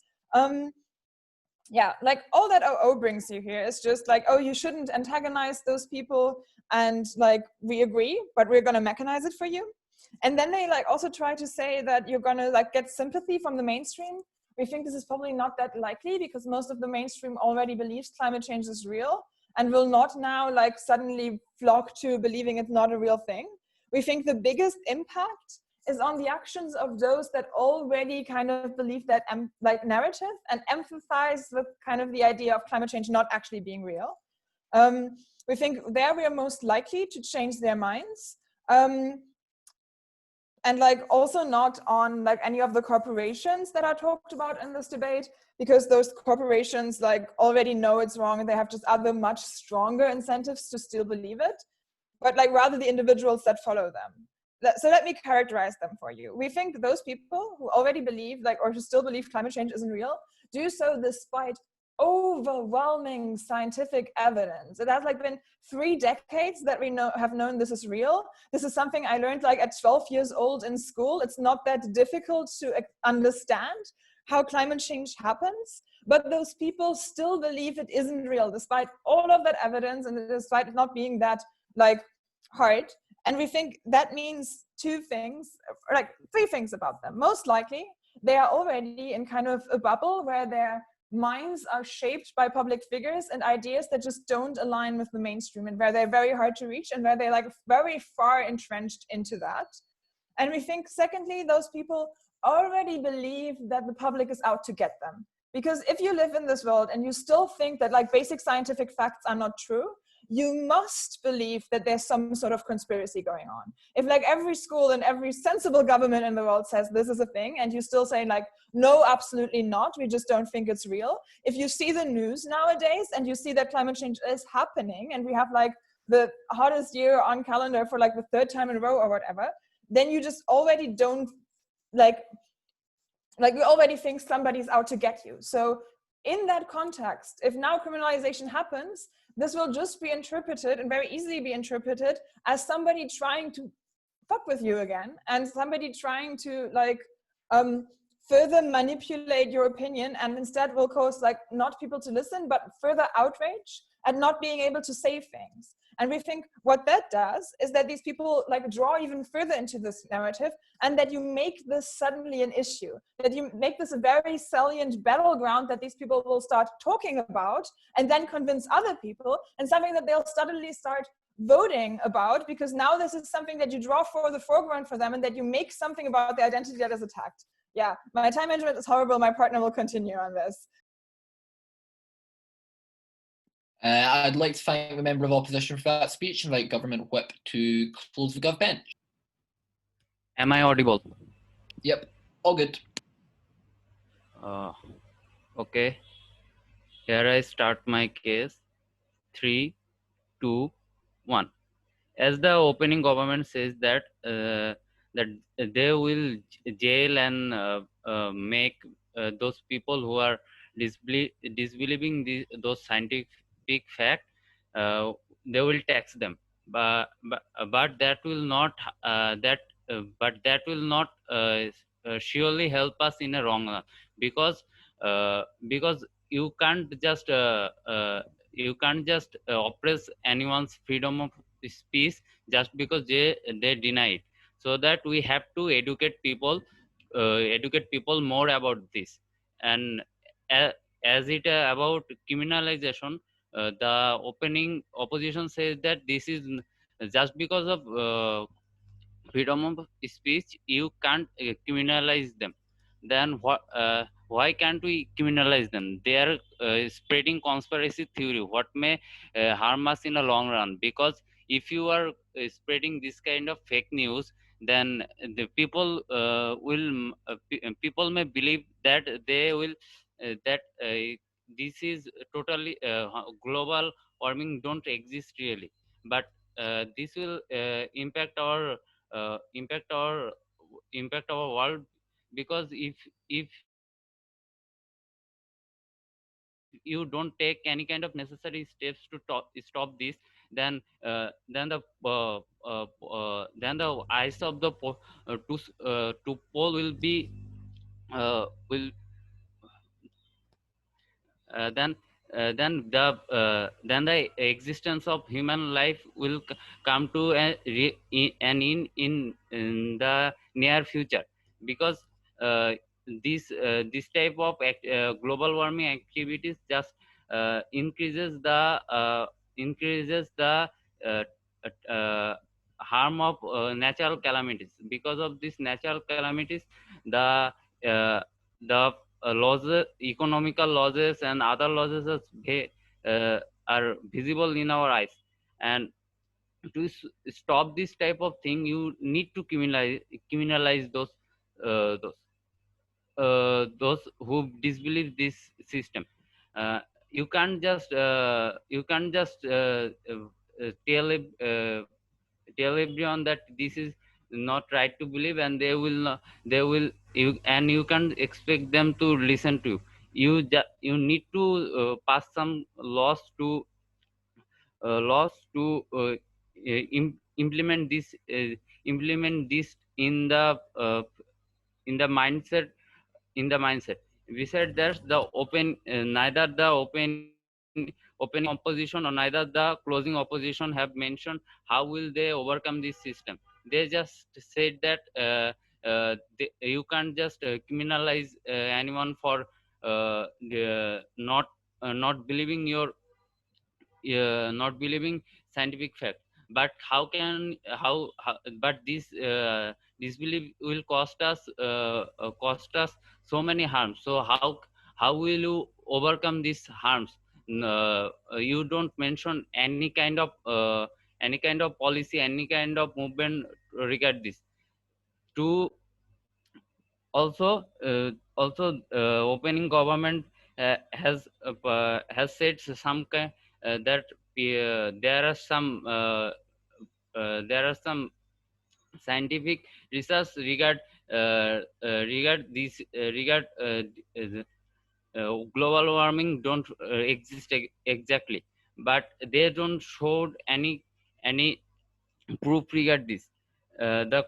Yeah, like all that OO brings you here is just like, oh, you shouldn't antagonize those people, and like we agree, but we're gonna mechanize it for you. And then they like also try to say that you're gonna like get sympathy from the mainstream. We think this is probably not that likely, because most of the mainstream already believes climate change is real and will not now like suddenly flock to believing it's not a real thing. We think the biggest impact is on the actions of those that already kind of believe that like narrative and empathize with kind of the idea of climate change not actually being real. We think there we are most likely to change their minds. And like also not on like any of the corporations that are talked about in this debate, because those corporations like already know it's wrong and they have just other much stronger incentives to still believe it, but like rather the individuals that follow them. So let me characterize them for you. We think those people who already believe like, or who still believe climate change isn't real, do so despite overwhelming scientific evidence. It has like been 3 decades that we have known this is real. This is something I learned like at 12 years old in school. It's not that difficult to understand how climate change happens, but those people still believe it isn't real despite all of that evidence, and despite it not being that like hard. And we think that means 2 things, or like 3 things about them. Most likely, they are already in kind of a bubble where their minds are shaped by public figures and ideas that just don't align with the mainstream, and where they're very hard to reach, and where they're like very far entrenched into that. And we think, secondly, those people already believe that the public is out to get them. Because if you live in this world and you still think that like basic scientific facts are not true, you must believe that there's some sort of conspiracy going on. If like every school and every sensible government in the world says this is a thing, and you still say like, no, absolutely not, we just don't think it's real. If you see the news nowadays and you see that climate change is happening, and we have like the hottest year on calendar for like the third time in a row or whatever, then you just already don't like you already think somebody's out to get you. So in that context, if now criminalization happens, this will just be interpreted, and very easily be interpreted, as somebody trying to fuck with you again, and somebody trying to like further manipulate your opinion, and instead will cause like not people to listen, but further outrage and not being able to say things. And we think what that does is that these people like draw even further into this narrative, and that you make this suddenly an issue, that you make this a very salient battleground that these people will start talking about, and then convince other people, and something that they'll suddenly start voting about, because now this is something that you draw for the foreground for them, and that you make something about the identity that is attacked. Yeah, my time management is horrible. My partner will continue on this. I'd like to thank the member of opposition for that speech and invite Government Whip to close the Gov bench. Am I audible? Yep, all good. Okay. Here I start my case. 3, 2, 1. As the opening government says that that they will jail and make those people who are disbelieving those scientific fact, they will tax them, but that will not surely help us in a wrong run, because you can't just oppress anyone's freedom of speech just because they deny it. So that we have to educate people more about this. And as it about criminalization, the opening opposition says that this is just because of freedom of speech, you can't criminalize them. Then why can't we criminalize them? They are spreading conspiracy theory, what may harm us in the long run. Because if you are spreading this kind of fake news, then the people people may believe that they will that this is totally global warming don't exist really. But this will impact our world, because if you don't take any kind of necessary steps to stop this, then the eyes of the to pole will be will then the existence of human life will come to in the near future. Because this type of global warming activities just increases the uh, harm of natural calamities. Because of these natural calamities, the losses, economical losses and other losses are visible in our eyes. And to stop this type of thing, you need to criminalize those who disbelieve this system. You can't just tell everyone that this is not right to believe, and you can't expect them to listen to you. You need to pass some laws to implement this in the mindset. We said that the neither the opening opposition or neither the closing opposition have mentioned how will they overcome this system. They just said that you can't just criminalize anyone for not believing not believing scientific fact. But how can how but this belief will cost us so many harms. So how will you overcome these harms? You don't mention any kind of policy, any kind of movement regard this. To opening government has said some kind that there are some scientific research regard global warming don't exist exactly, but they don't show any proof regard this. Uh, the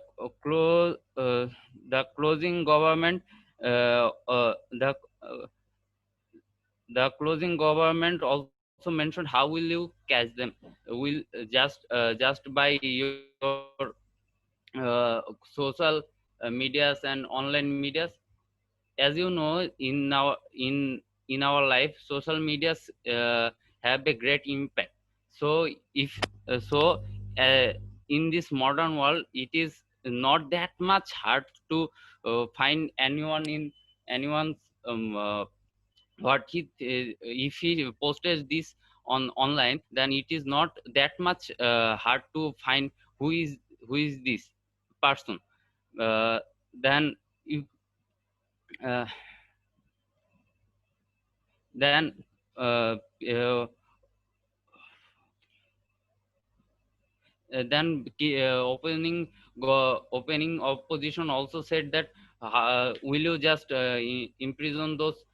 the closing government uh, uh, the uh, the closing government also mentioned how will you catch them. Will just by your social medias and online medias. As you know, in our life, social medias have a great impact. So if so in this modern world, it is not that much hard to find anyone in anyone's what he if he posted this on online, then it is not that much hard to find who is this person. uh, then you uh, then uh, uh, opening opposition also said that will you just imprison those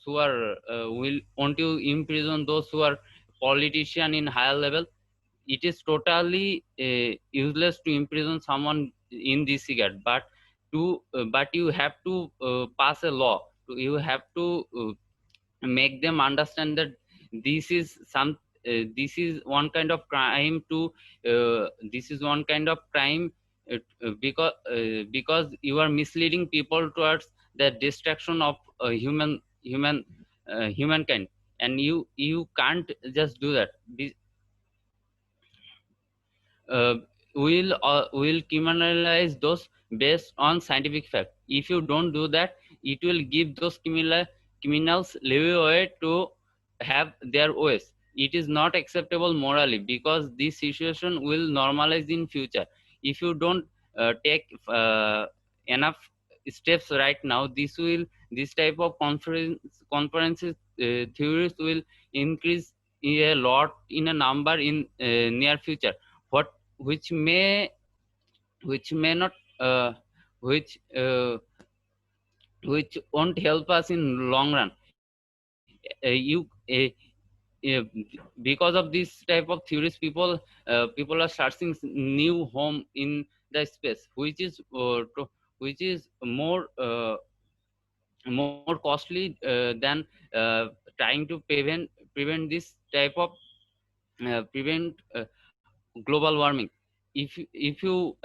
who are will won't you imprison those who are politician in higher level? It is totally useless to imprison someone in this regard, but you have to pass a law. You have to make them understand that this is this is one kind of crime to this is one kind of crime because you are misleading people towards the destruction of humankind, and you can't just do that. uh, will criminalize those based on scientific fact. If you don't do that, it will give those criminals leeway to have their ways. It is not acceptable morally, because this situation will normalize in future. If you don't take enough steps right now, this type of conferences theories will increase a lot in a number in near future, what which may not which which won't help us in long run. Because of this type of theories, people are searching new home in the space, which is more costly than trying to prevent this type of prevent global warming. If you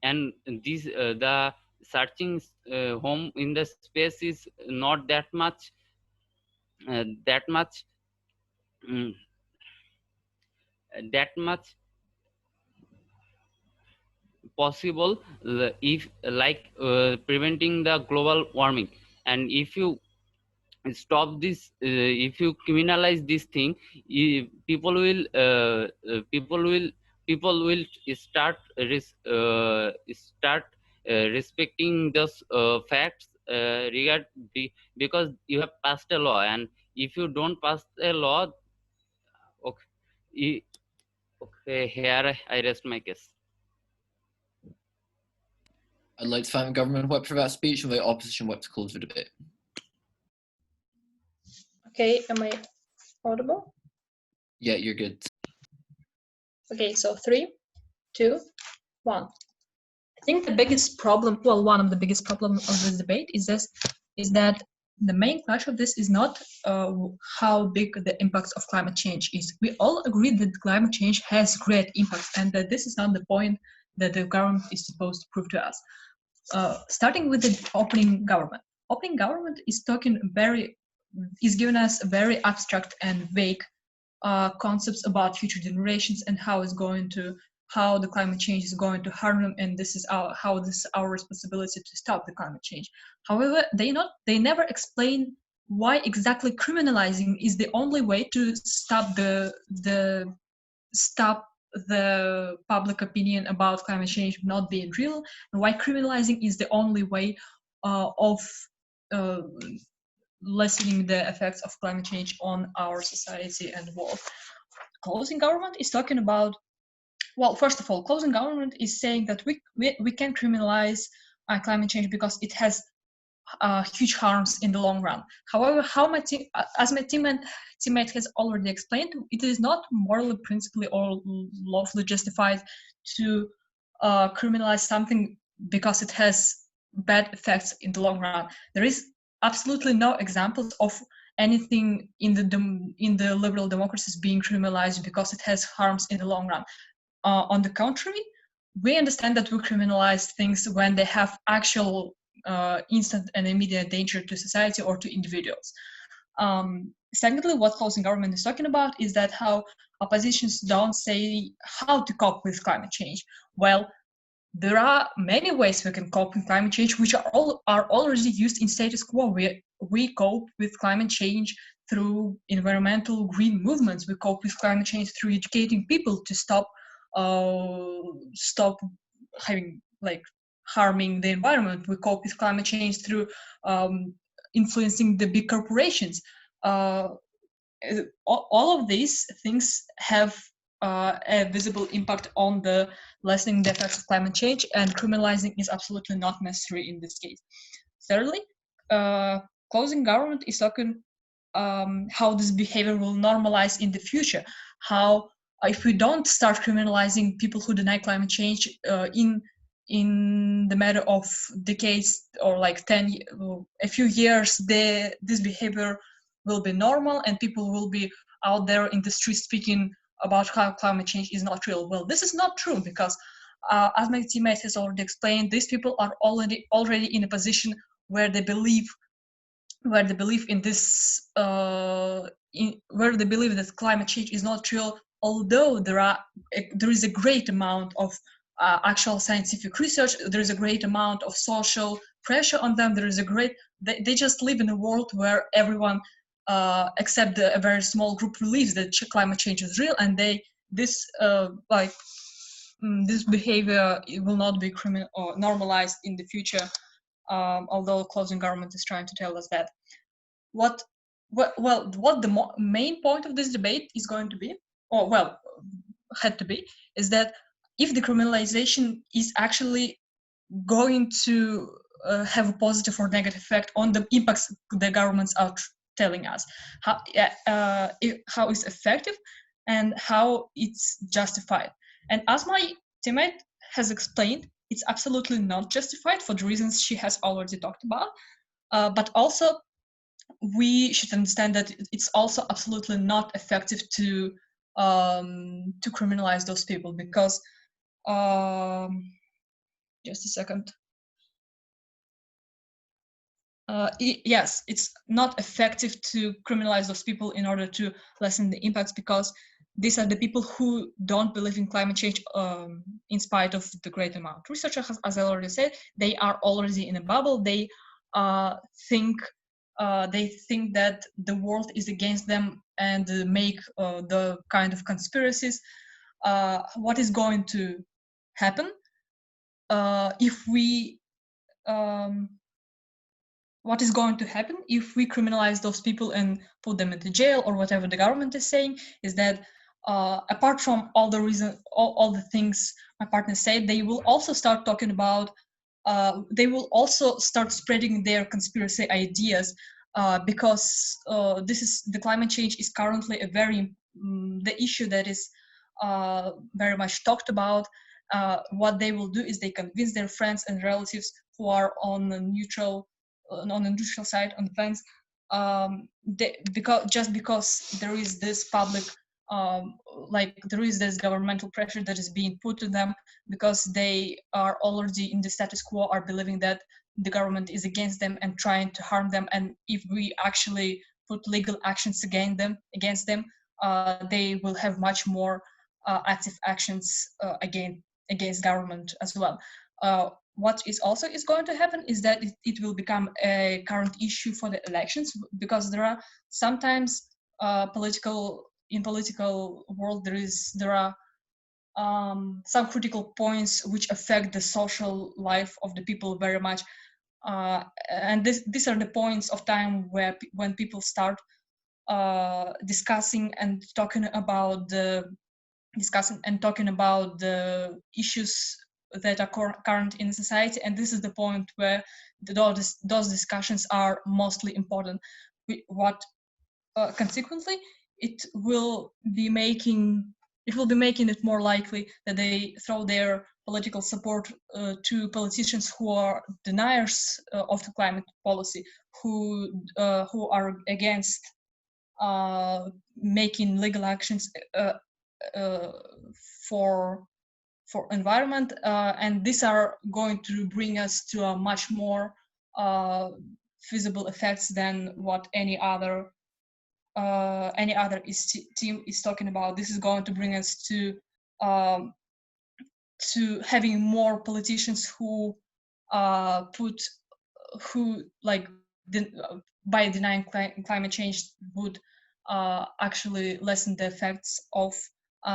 and this the searching home in the space is not that much mm, that much possible, if like preventing the global warming. And if you stop this, if you criminalize this thing, people will start start respecting those facts because you have passed a law. And if you don't pass a law, okay, okay, here I rest my case. I'd like to thank the government whip for that speech and the opposition whip to close the debate. Okay, am I audible? Yeah, you're good. Okay, so 3, 2, 1. I think the biggest problem, well, one of the biggest problems of this debate is that the main clash of this is not how big the impacts of climate change is. We all agree that climate change has great impacts, and that this is not the point that the government is supposed to prove to us. Starting with the opening government. Opening government is talking very is giving us very abstract and vague concepts about future generations and how the climate change is going to harm them, and how this is our responsibility to stop the climate change. However, they never explain why exactly criminalizing is the only way to stop the public opinion about climate change not being real, and why criminalizing is the only way of lessening the effects of climate change on our society and world. Closing government is talking about, well, first of all, closing government is saying that we can criminalize climate change because it has huge harms in the long run. However, as my teammate has already explained, it is not morally, principally, or lawfully justified to criminalize something because it has bad effects in the long run. There is absolutely no examples of anything in the liberal democracies being criminalized because it has harms in the long run. On the contrary, we understand that we criminalize things when they have actual instant and immediate danger to society or to individuals. Secondly, what closing government is talking about is that how oppositions don't say how to cope with climate change. Well, there are many ways we can cope with climate change, which are already used in status quo. We cope with climate change through environmental green movements. We cope with climate change through educating people to stop having harming the environment. We cope with climate change through influencing the big corporations. All of these things have a visible impact on the lessening the effects of climate change, and criminalizing is absolutely not necessary in this case. Thirdly, closing government is talking how this behavior will normalize in the future. How if we don't start criminalizing people who deny climate change in the matter of decades or a few years, this behavior will be normal and people will be out there in the streets speaking about how climate change is not real. Well, this is not true because as my teammate has already explained, these people are already in a position where they believe in this where they believe that climate change is not real, although there is a great amount of actual scientific research, there is a great amount of social pressure on them, they just live in a world where everyone except a very small group believes that climate change is real, and this behavior will not be criminal or normalized in the future, although closing government is trying to tell us that. What the main point of this debate is going to be, had to be, is that if decriminalization is actually going to have a positive or negative effect on the impacts the governments are telling us, how it's effective and how it's justified. And as my teammate has explained, it's absolutely not justified for the reasons she has already talked about, but also we should understand that it's also absolutely not effective to criminalize those people because just a second. Yes, it's not effective to criminalize those people in order to lessen the impacts because these are the people who don't believe in climate change in spite of the great amount. Researchers, as I already said, they are already in a bubble. They think that the world is against them and make the kind of conspiracies. What is going to happen if we criminalize those people and put them into jail or whatever the government is saying is that apart from all the things my partner said, they will also start talking about they will also start spreading their conspiracy ideas because the climate change is currently the issue that is very much talked about. What they will do is they convince their friends and relatives who are on the neutral side on the fence, because there is this public there is this governmental pressure that is being put to them because they are already in the status quo, are believing that the government is against them and trying to harm them, and if we actually put legal actions against them, they will have much more active actions against government as well. What is also going to happen is that it will become a current issue for the elections, because there are sometimes in political world there are some critical points which affect the social life of the people very much, and these are the points of time when people start discussing and talking about the issues that are current in society, and this is the point where those discussions are mostly important. Consequently, it will be making it more likely that they throw their political support to politicians who are deniers of the climate policy, who are against making legal actions for environment, and these are going to bring us to a much more feasible effects than what any other team is talking about. This is going to bring us to having more politicians who by denying climate change would actually lessen the effects of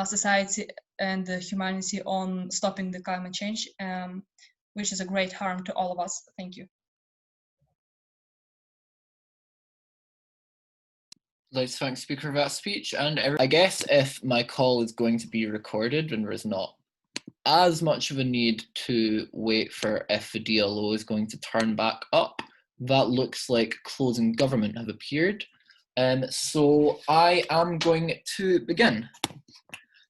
society and the humanity on stopping the climate change, which is a great harm to all of us. Thank you. Let's thank speaker for that speech. And I guess if my call is going to be recorded and there is not as much of a need to wait for if the DLO is going to turn back up, that looks like closing government have appeared. So I am going to begin.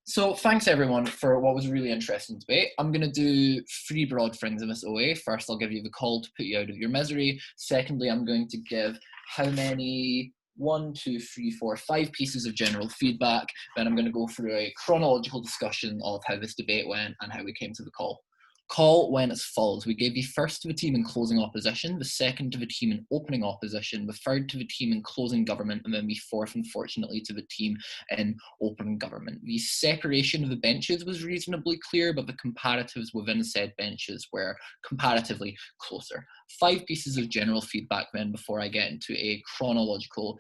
So thanks everyone for what was a really interesting debate. I'm going to do 3 broad things in this OA. First, I'll give you the call to put you out of your misery. Secondly, I'm going to give how many 1, 2, 3, 4, 5 pieces of general feedback. Then I'm going to go through a chronological discussion of how this debate went and how we came to the call. Call went as follows. We gave the first to the team in closing opposition, the second to the team in opening opposition, the third to the team in closing government, and then the fourth, unfortunately, to the team in opening government. The separation of the benches was reasonably clear, but the comparatives within said benches were comparatively closer. 5 pieces of general feedback then before I get into a chronological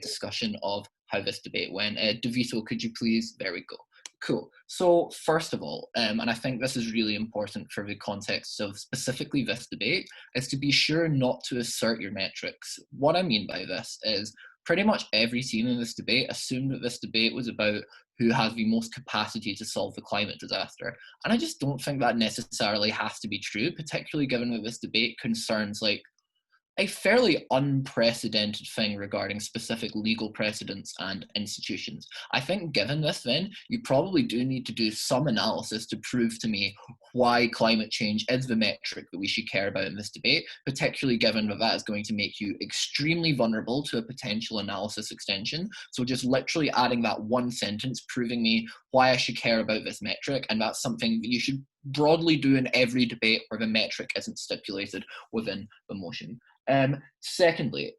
discussion of how this debate went. DeVito, could you please? There we go. Cool. So first of all, and I think this is really important for the context of specifically this debate, is to be sure not to assert your metrics. What I mean by this is pretty much every team in this debate assumed that this debate was about who has the most capacity to solve the climate disaster. And I just don't think that necessarily has to be true, particularly given that this debate concerns like a fairly unprecedented thing regarding specific legal precedents and institutions. I think given this then, you probably do need to do some analysis to prove to me why climate change is the metric that we should care about in this debate, particularly given that that is going to make you extremely vulnerable to a potential analysis extension. So just literally adding that one sentence proving me why I should care about this metric, and that's something that you should broadly do in every debate where the metric isn't stipulated within the motion. Secondly,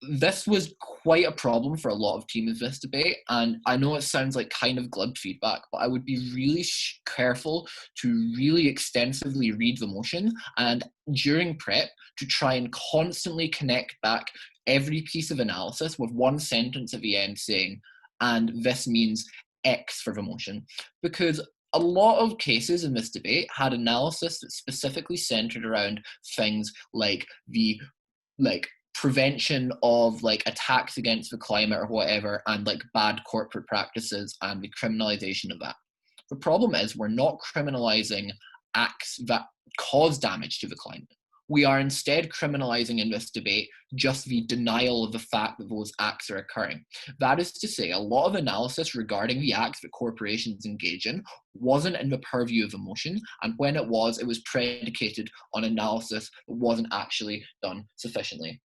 this was quite a problem for a lot of teams in this debate, and I know it sounds like kind of glib feedback, but I would be really careful to really extensively read the motion and during prep to try and constantly connect back every piece of analysis with one sentence at the end saying, and this means X for the motion, because a lot of cases in this debate had analysis that specifically centered around things like the prevention of attacks against the climate or whatever, and bad corporate practices and the criminalization of that. The problem is we're not criminalizing acts that cause damage to the climate. We are instead criminalizing in this debate just the denial of the fact that those acts are occurring. That is to say, a lot of analysis regarding the acts that corporations engage in wasn't in the purview of the motion, and when it was predicated on analysis that wasn't actually done sufficiently.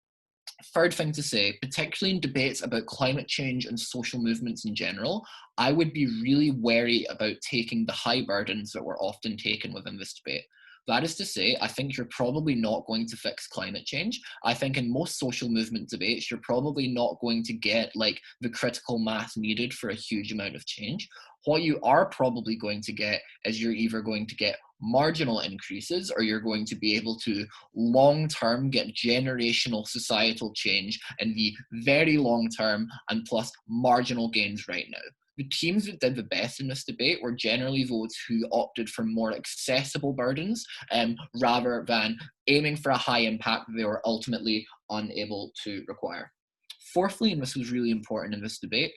Third thing to say, particularly in debates about climate change and social movements in general, I would be really wary about taking the high burdens that were often taken within this debate. That is to say, I think you're probably not going to fix climate change. I think in most social movement debates, you're probably not going to get like the critical mass needed for a huge amount of change. What you are probably going to get is you're either going to get marginal increases, or you're going to be able to long-term get generational societal change in the very long term, and plus marginal gains right now. The teams that did the best in this debate were generally those who opted for more accessible burdens, rather than aiming for a high impact that they were ultimately unable to require. Fourthly, and this was really important in this debate,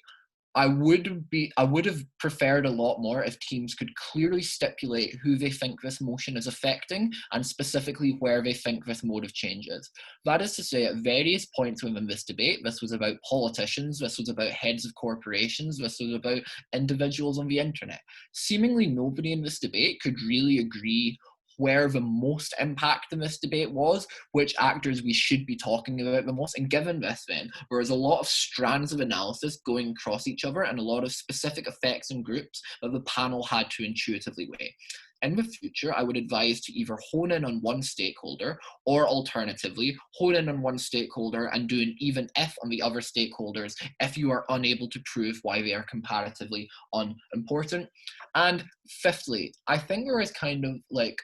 I would have preferred a lot more if teams could clearly stipulate who they think this motion is affecting, and specifically where they think this mode of change is. That is to say, at various points within this debate, this was about politicians, this was about heads of corporations, this was about individuals on the internet. Seemingly nobody in this debate could really agree where the most impact in this debate was, which actors we should be talking about the most. And given this then, there was a lot of strands of analysis going across each other and a lot of specific effects and groups that the panel had to intuitively weigh. In the future, I would advise to either hone in on one stakeholder, or alternatively, hone in on one stakeholder and do an even if on the other stakeholders if you are unable to prove why they are comparatively unimportant. And fifthly, I think there is kind of like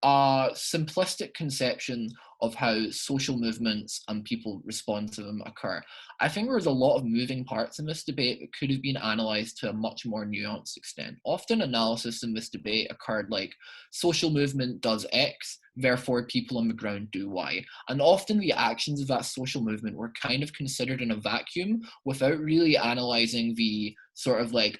a simplistic conception of how social movements and people respond to them occur. I think there was a lot of moving parts in this debate that could have been analysed to a much more nuanced extent. Often analysis in this debate occurred like, social movement does X, therefore people on the ground do Y. And often the actions of that social movement were kind of considered in a vacuum without really analysing the sort of like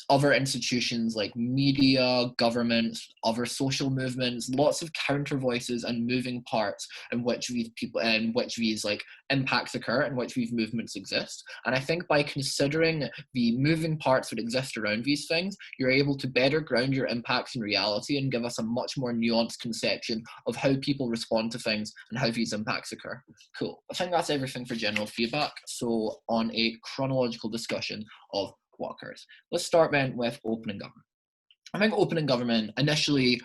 other institutions like media, governments, other social movements, lots of counter voices and moving parts in which these people, in which these like impacts occur, in which these movements exist. And I think by considering the moving parts that exist around these things, you're able to better ground your impacts in reality and give us a much more nuanced conception of how people respond to things and how these impacts occur. Cool. I think that's everything for general feedback. So on a chronological discussion of what occurs. Let's start then with opening government. I think opening government initially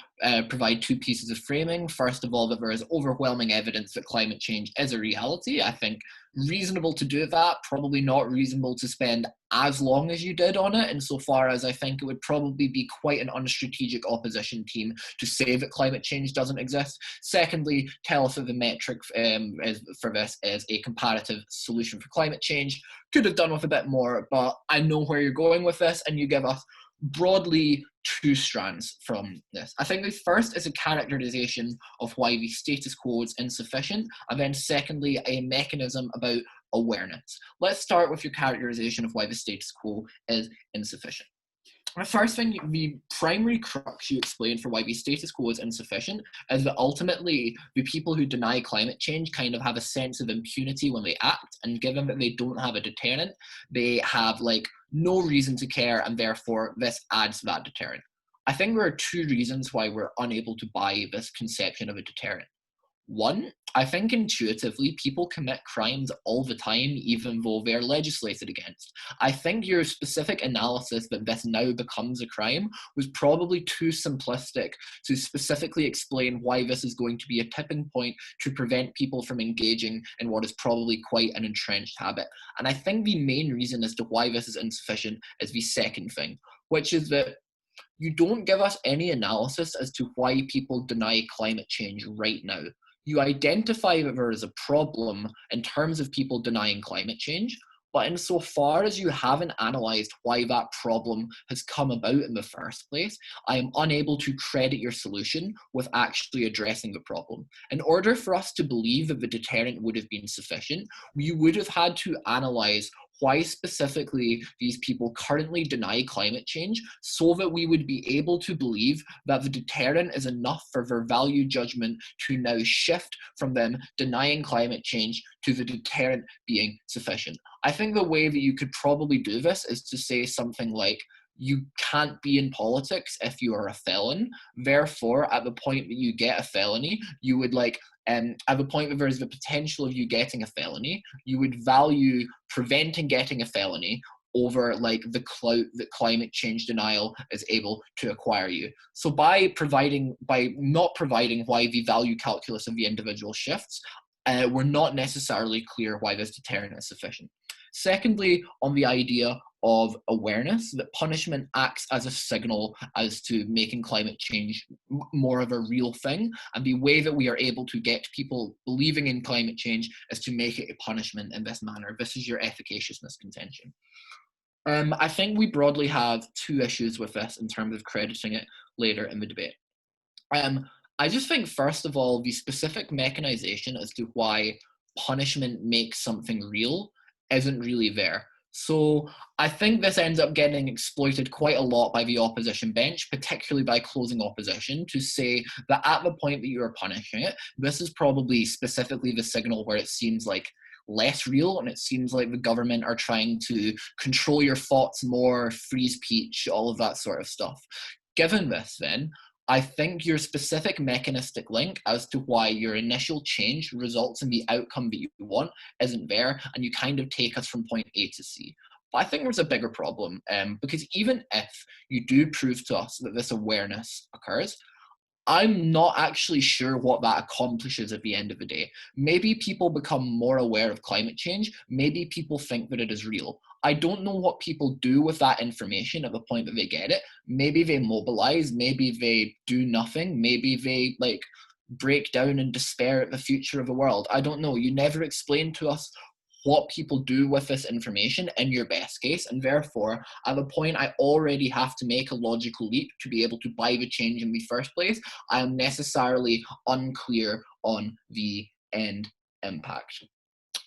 provide two pieces of framing. First of all, that there is overwhelming evidence that climate change is a reality. I think reasonable to do that, probably not reasonable to spend as long as you did on it, insofar as I think it would probably be quite an unstrategic opposition team to say that climate change doesn't exist. Secondly, tell us that the metric for this is a comparative solution for climate change. Could have done with a bit more, but I know where you're going with this, and you give us broadly two strands from this. I think the first is a characterization of why the status quo is insufficient, and then secondly, a mechanism about awareness. Let's start with your characterization of why the status quo is insufficient. The first thing, the primary crux you explain for why the status quo is insufficient is that ultimately the people who deny climate change kind of have a sense of impunity when they act, and given that they don't have a deterrent, they have like no reason to care, and therefore this adds to that deterrent. I think there are two reasons why we're unable to buy this conception of a deterrent. One, I think intuitively people commit crimes all the time, even though they're legislated against. I think your specific analysis that this now becomes a crime was probably too simplistic to specifically explain why this is going to be a tipping point to prevent people from engaging in what is probably quite an entrenched habit. And I think the main reason as to why this is insufficient is the second thing, which is that you don't give us any analysis as to why people deny climate change right now. You identify that there is a problem in terms of people denying climate change, but insofar as you haven't analysed why that problem has come about in the first place, I am unable to credit your solution with actually addressing the problem. In order for us to believe that the deterrent would have been sufficient, we would have had to analyse why specifically these people currently deny climate change, so that we would be able to believe that the deterrent is enough for their value judgment to now shift from them denying climate change to the deterrent being sufficient. I think the way that you could probably do this is to say something like, you can't be in politics if you are a felon. Therefore, at the point that you get a felony, you would at the point that there's the potential of you getting a felony, you would value preventing getting a felony over like the clout that climate change denial is able to acquire you. So by not providing why the value calculus of the individual shifts, we're not necessarily clear why this deterrent is sufficient. Secondly, on the idea of awareness, that punishment acts as a signal as to making climate change more of a real thing, and the way that we are able to get people believing in climate change is to make it a punishment in this manner. This is your efficaciousness contention. I think we broadly have two issues with this in terms of crediting it later in the debate. I just think, first of all, the specific mechanization as to why punishment makes something real isn't really there. So I think this ends up getting exploited quite a lot by the opposition bench, particularly by closing opposition, to say that at the point that you are punishing it, this is probably specifically the signal where it seems like less real, and it seems like the government are trying to control your thoughts more, freeze speech, all of that sort of stuff. Given this, then, I think your specific mechanistic link as to why your initial change results in the outcome that you want isn't there, and you kind of take us from point A to C. But I think there's a bigger problem, because even if you do prove to us that this awareness occurs, I'm not actually sure what that accomplishes at the end of the day. Maybe people become more aware of climate change. Maybe people think that it is real. I don't know what people do with that information at the point that they get it. Maybe they mobilize, maybe they do nothing, maybe they like break down in despair at the future of the world. I don't know. You never explain to us what people do with this information in your best case, and therefore at the point I already have to make a logical leap to be able to buy the change in the first place, I am necessarily unclear on the end impact.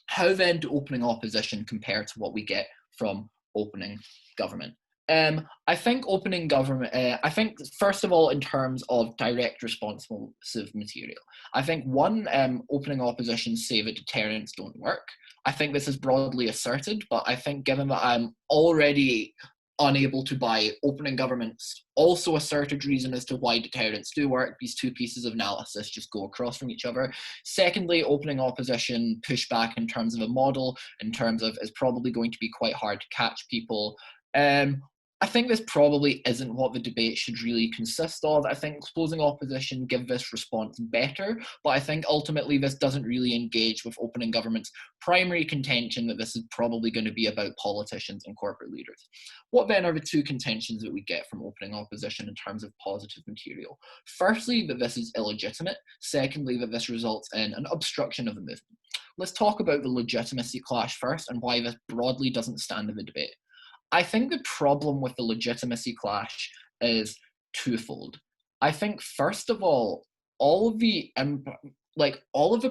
How then do opening opposition compare to what we get from opening government? I think opening government, I think first of all in terms of direct responsive material, I think one, opening opposition say that deterrents don't work. I think this is broadly asserted, but I think given that I'm already unable to buy opening government's also asserted reason as to why deterrents do work, these two pieces of analysis just go across from each other. Secondly, opening opposition pushback in terms of a model, in terms of is probably going to be quite hard to catch people. I think this probably isn't what the debate should really consist of. I think closing opposition give this response better, but I think ultimately this doesn't really engage with opening government's primary contention that this is probably going to be about politicians and corporate leaders. What then are the two contentions that we get from opening opposition in terms of positive material? Firstly, that this is illegitimate. Secondly, that this results in an obstruction of the movement. Let's talk about the legitimacy clash first and why this broadly doesn't stand in the debate. I think the problem with the legitimacy clash is twofold. I think, first of all of the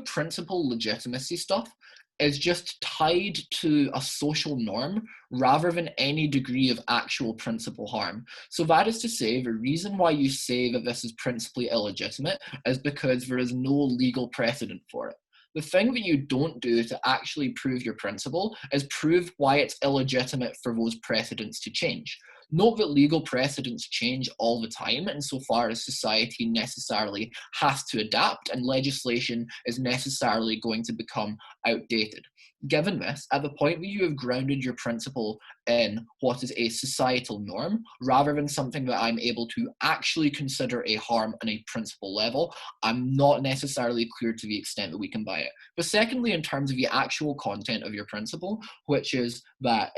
principal legitimacy stuff is just tied to a social norm rather than any degree of actual principal harm. So that is to say, the reason why you say that this is principally illegitimate is because there is no legal precedent for it. The thing that you don't do to actually prove your principle is prove why it's illegitimate for those precedents to change. Note that legal precedents change all the time insofar as society necessarily has to adapt and legislation is necessarily going to become outdated. Given this, at the point that you have grounded your principle in what is a societal norm, rather than something that I'm able to actually consider a harm on a principle level, I'm not necessarily clear to the extent that we can buy it. But secondly, in terms of the actual content of your principle, which is that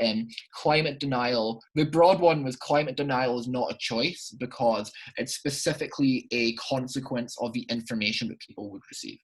climate denial, the broad one was climate denial is not a choice because it's specifically a consequence of the information that people would receive.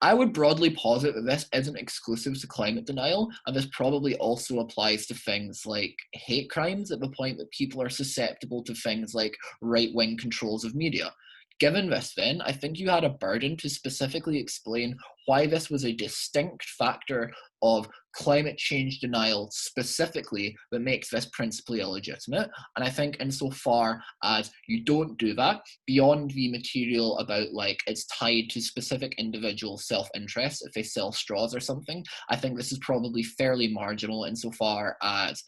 I would broadly posit that this isn't exclusive to climate denial, and this probably also applies to things like hate crimes at the point that people are susceptible to things like right-wing controls of media. Given this then, I think you had a burden to specifically explain why this was a distinct factor of climate change denial specifically that makes this principally illegitimate. And I think insofar as you don't do that, beyond the material about like it's tied to specific individual self-interest, if they sell straws or something, I think this is probably fairly marginal insofar as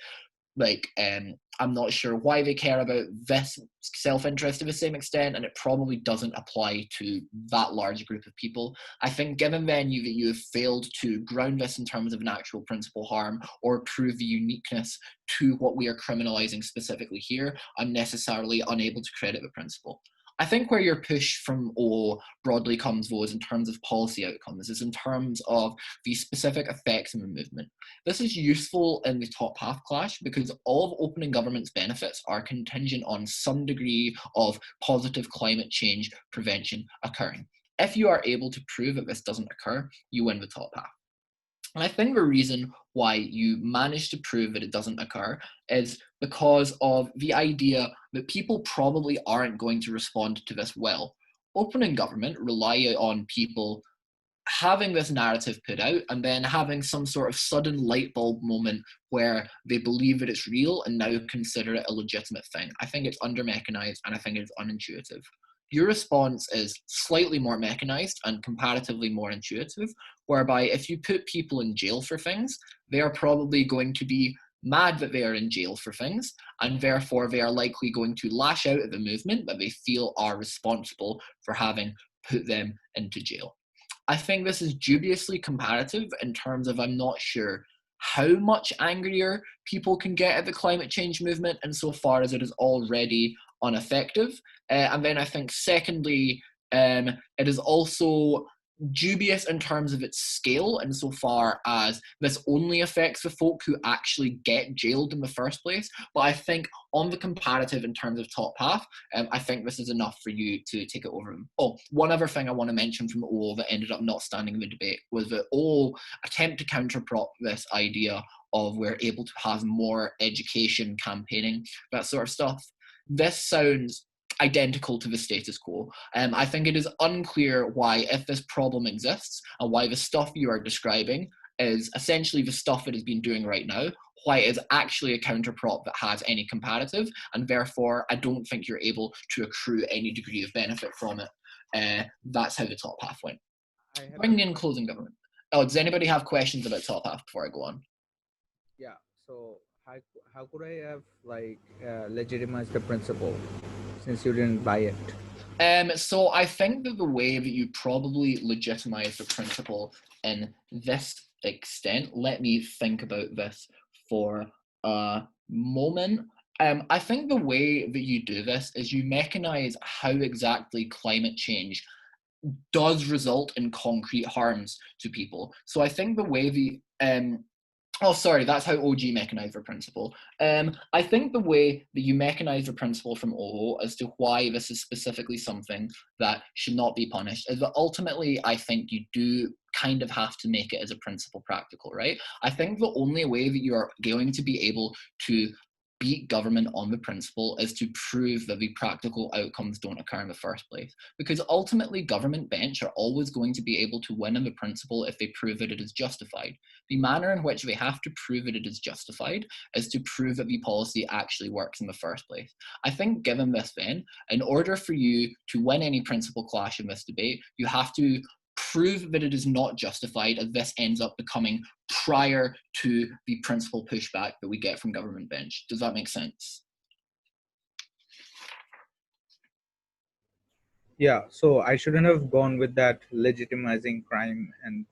I'm not sure why they care about this self-interest to the same extent, and it probably doesn't apply to that large group of people. I think given then that you have failed to ground this in terms of an actual principal harm or prove the uniqueness to what we are criminalizing specifically here, I'm necessarily unable to credit the principle. I think where your push from O broadly comes, though, is in terms of policy outcomes, is in terms of the specific effects of the movement. This is useful in the top half clash because all of opening government's benefits are contingent on some degree of positive climate change prevention occurring. If you are able to prove that this doesn't occur, you win the top half. And I think the reason why you manage to prove that it doesn't occur is because of the idea that people probably aren't going to respond to this well. Opening government rely on people having this narrative put out and then having some sort of sudden light bulb moment where they believe that it's real and now consider it a legitimate thing. I think it's under-mechanized and I think it's unintuitive. Your response is slightly more mechanized and comparatively more intuitive, whereby if you put people in jail for things, they are probably going to be mad that they are in jail for things, and therefore they are likely going to lash out at the movement that they feel are responsible for having put them into jail. I think this is dubiously comparative in terms of I'm not sure how much angrier people can get at the climate change movement insofar as it is already ineffective. And then I think secondly, it is also dubious in terms of its scale insofar as this only affects the folk who actually get jailed in the first place. But I think on the comparative in terms of top half, I think this is enough for you to take it over them. Oh, one other thing I want to mention from O that ended up not standing in the debate was that O attempt to counterprop this idea of we're able to have more education campaigning, that sort of stuff. This sounds identical to the status quo. I think it is unclear why, if this problem exists and why the stuff you are describing is essentially the stuff it has been doing right now, why it is actually a counterprop that has any comparative, and therefore I don't think you're able to accrue any degree of benefit from it. That's how the top half went. Bringing in closing government. Oh, does anybody have questions about top half before I go on? Yeah, so how could I have legitimized the principle since you didn't buy it? So I think that the way that you probably legitimize the principle in this extent, let me think about this for a moment. I think the way that you do this is you mechanize how exactly climate change does result in concrete harms to people. So I think the way the oh, sorry, that's how OG mechanized their principle. I think the way that you mechanize the principle from OO as to why this is specifically something that should not be punished is that ultimately I think you do kind of have to make it as a principle practical, right? I think the only way that you are going to be able to beat government on the principle is to prove that the practical outcomes don't occur in the first place. Because ultimately government bench are always going to be able to win on the principle if they prove that it is justified. The manner in which they have to prove that it is justified is to prove that the policy actually works in the first place. I think given this then, in order for you to win any principle clash in this debate, you have to prove that it is not justified, as this ends up becoming prior to the principal pushback that we get from government bench. Does that make sense? Yeah, so I shouldn't have gone with that legitimizing crime and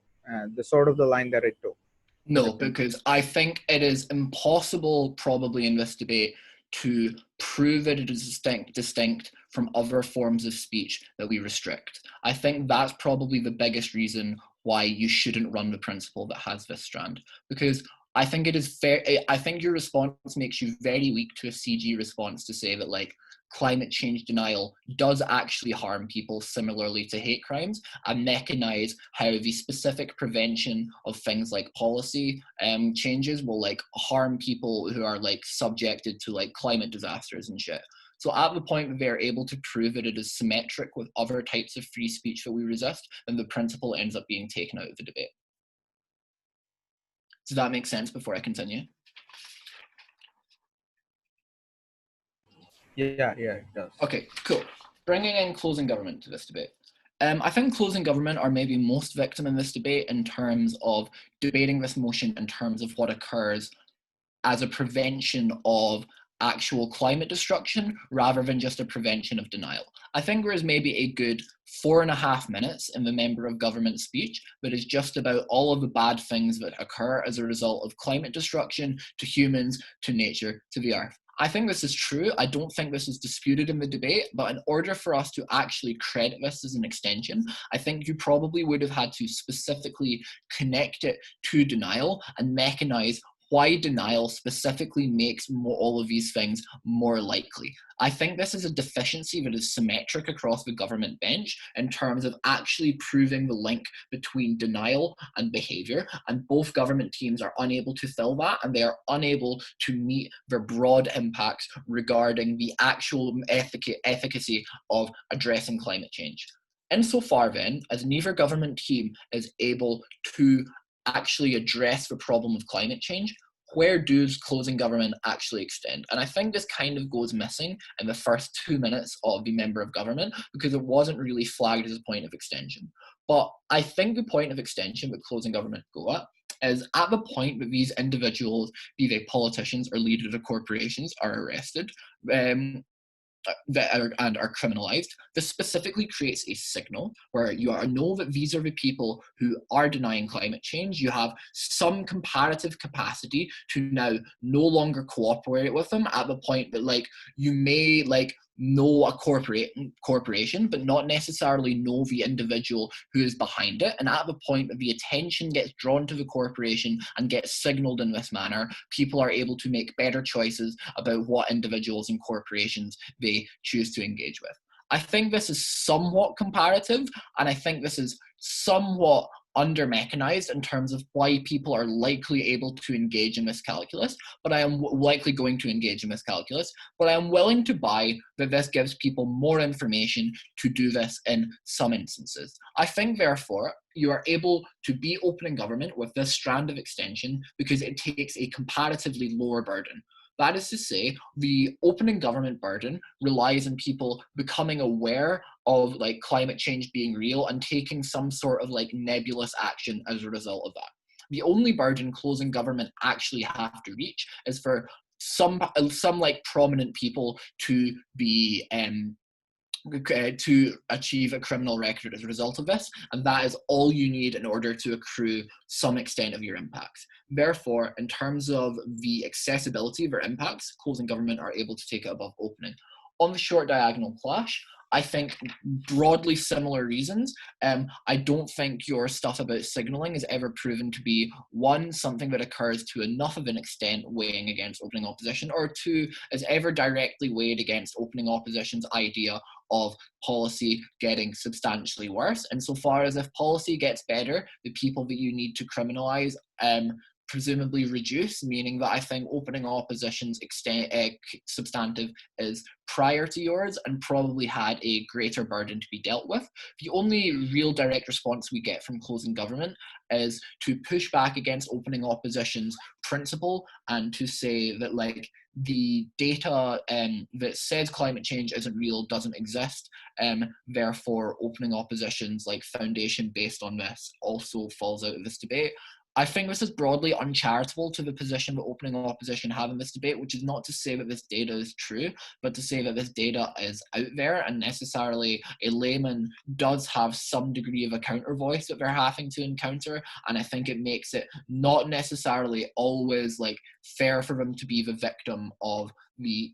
the sort of the line that I took. No, because I think it is impossible probably in this debate to prove that it is distinct from other forms of speech that we restrict. I think that's probably the biggest reason why you shouldn't run the principle that has this strand, because I think it is fair. I think your response makes you very weak to a CG response to say that like climate change denial does actually harm people similarly to hate crimes, and mechanize how the specific prevention of things like policy changes will like harm people who are like subjected to like climate disasters and shit. So at the point that they're able to prove that it is symmetric with other types of free speech that we resist, then the principle ends up being taken out of the debate. Does that make sense before I continue? Yeah, it does. Okay, cool. Bringing in closing government to this debate. I think closing government are maybe most victim in this debate in terms of debating this motion in terms of what occurs as a prevention of actual climate destruction rather than just a prevention of denial. I think there is maybe a good 4.5 minutes in the member of government speech that is just about all of the bad things that occur as a result of climate destruction to humans, to nature, to the earth. I think this is true. I don't think this is disputed in the debate, but in order for us to actually credit this as an extension, I think you probably would have had to specifically connect it to denial and mechanize why denial specifically makes all of these things more likely. I think this is a deficiency that is symmetric across the government bench in terms of actually proving the link between denial and behaviour, and both government teams are unable to fill that, and they are unable to meet their broad impacts regarding the actual efficacy of addressing climate change. Insofar then, as neither government team is able to actually address the problem of climate change, where does closing government actually extend? And I think this kind of goes missing in the first 2 minutes of the member of government because it wasn't really flagged as a point of extension. But I think the point of extension that closing government go at is at the point that these individuals, be they politicians or leaders of corporations, are arrested, and are criminalized. This specifically creates a signal where you know that these are the people who are denying climate change. You have some comparative capacity to now no longer cooperate with them at the point that you may know a corporation, but not necessarily know the individual who is behind it. And at the point that the attention gets drawn to the corporation and gets signaled in this manner, people are able to make better choices about what individuals and corporations they choose to engage with. I think this is somewhat comparative, and I think this is somewhat under-mechanized in terms of why people are likely able to engage in this calculus, but I am likely going to engage in this calculus, but I am willing to buy that this gives people more information to do this in some instances. I think, therefore, you are able to be open in government with this strand of extension because it takes a comparatively lower burden. That is to say, the opening government burden relies on people becoming aware of climate change being real and taking some sort of nebulous action as a result of that. The only burden closing government actually have to reach is for some prominent people to be to achieve a criminal record as a result of this, and that is all you need in order to accrue some extent of your impacts. Therefore, in terms of the accessibility of our impacts, closing government are able to take it above opening. On the short diagonal clash, I think broadly similar reasons. I don't think your stuff about signalling is ever proven to be, one, something that occurs to enough of an extent weighing against opening opposition, or two, is ever directly weighed against opening opposition's idea of policy getting substantially worse. Insofar as if policy gets better, the people that you need to criminalize presumably reduce, meaning that I think opening opposition's substantive is prior to yours and probably had a greater burden to be dealt with. The only real direct response we get from closing government is to push back against opening opposition's principle and to say that the data that says climate change isn't real doesn't exist. Therefore, opening opposition's foundation based on this also falls out of this debate. I think this is broadly uncharitable to the position that opening opposition have in this debate, which is not to say that this data is true, but to say that this data is out there and necessarily a layman does have some degree of a counter voice that they're having to encounter. And I think it makes it not necessarily always fair for them to be the victim of the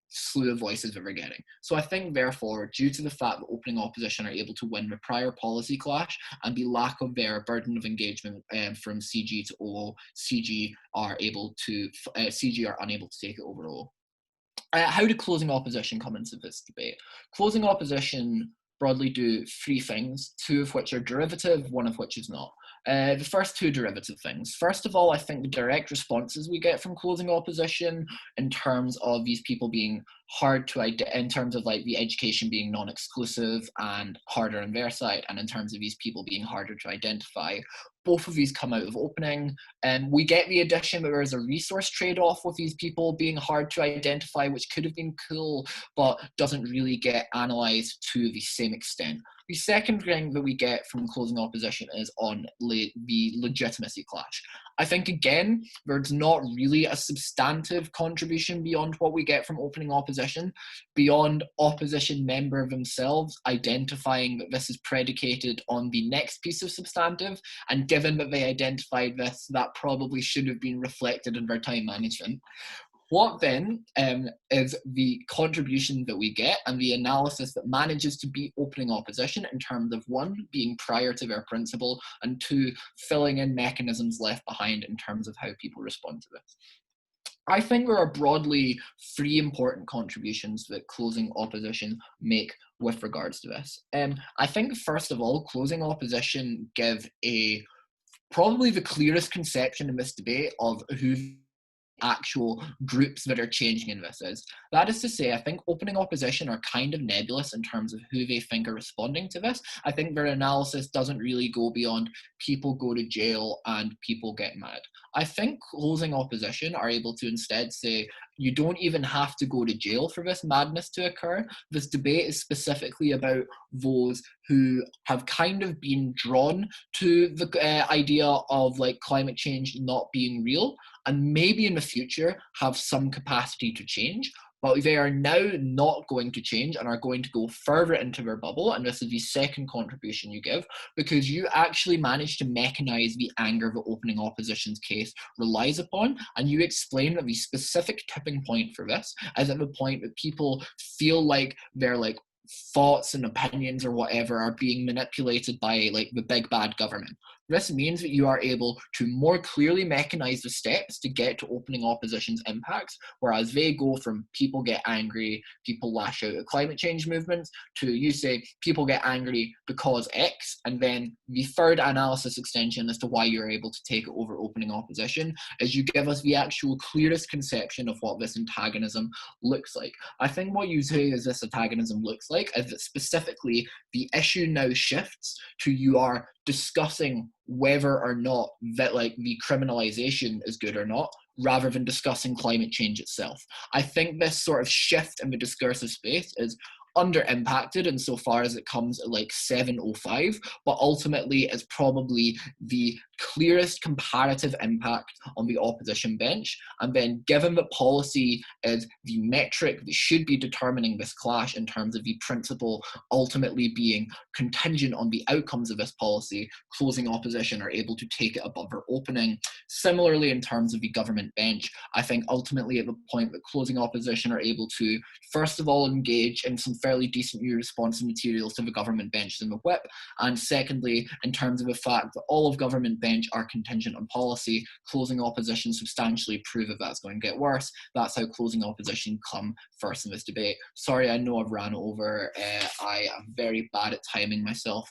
slew of voices that we're getting. So I think, therefore, due to the fact that opening opposition are able to win the prior policy clash and the lack of their burden of engagement from CG to OO, CG are unable to take it over OO. How did closing opposition come into this debate? Closing opposition broadly do three things, two of which are derivative, one of which is not. The first two derivative things. First of all, I think the direct responses we get from closing opposition in terms of these people being hard to in terms of the education being non-exclusive and harder on their side, and in terms of these people being harder to identify, both of these come out of opening. And we get the addition that there is a resource trade-off with these people being hard to identify, which could have been cool, but doesn't really get analysed to the same extent. The second thing that we get from closing opposition is on the legitimacy clash. I think, again, there's not really a substantive contribution beyond what we get from opening opposition, beyond opposition member themselves identifying that this is predicated on the next piece of substantive, and given that they identified this, that probably should have been reflected in their time management. What then is the contribution that we get and the analysis that manages to beat opening opposition in terms of, one, being prior to their principle, and two, filling in mechanisms left behind in terms of how people respond to this? I think there are broadly three important contributions that closing opposition make with regards to this. I think, first of all, closing opposition give probably the clearest conception in this debate of who actual groups that are changing in this is. That is to say, I think opening opposition are kind of nebulous in terms of who they think are responding to this. I think their analysis doesn't really go beyond people go to jail and people get mad. I think closing opposition are able to instead say, you don't even have to go to jail for this madness to occur. This debate is specifically about those who have kind of been drawn to the idea of like climate change not being real, and maybe in the future have some capacity to change, but they are now not going to change and are going to go further into their bubble. And this is the second contribution you give, because you actually manage to mechanize the anger that opening opposition's case relies upon. And you explain that the specific tipping point for this is at the point that people feel like their like thoughts and opinions or whatever are being manipulated by like the big bad government. This means that you are able to more clearly mechanize the steps to get to opening opposition's impacts, whereas they go from people get angry, people lash out at climate change movements, to you say people get angry because X, and then the third analysis extension as to why you're able to take it over opening opposition is you give us the actual clearest conception of what this antagonism looks like. I think what you say is this antagonism looks like is that specifically the issue now shifts to you are discussing whether or not that like the criminalization is good or not, rather than discussing climate change itself. I think this sort of shift in the discursive space is under impacted insofar as it comes at like 7:05, but ultimately is probably the clearest comparative impact on the opposition bench. And then given that policy is the metric that should be determining this clash in terms of the principle ultimately being contingent on the outcomes of this policy, closing opposition are able to take it above their opening. Similarly, in terms of the government bench, I think ultimately at the point that closing opposition are able to, first of all, engage in some fairly decent new responsive materials to the government bench in the whip, and secondly, in terms of the fact that all of government bench are contingent on policy, closing opposition substantially prove that that's going to get worse. That's how closing opposition come first in this debate. Sorry, I know I've ran over. I am very bad at timing myself.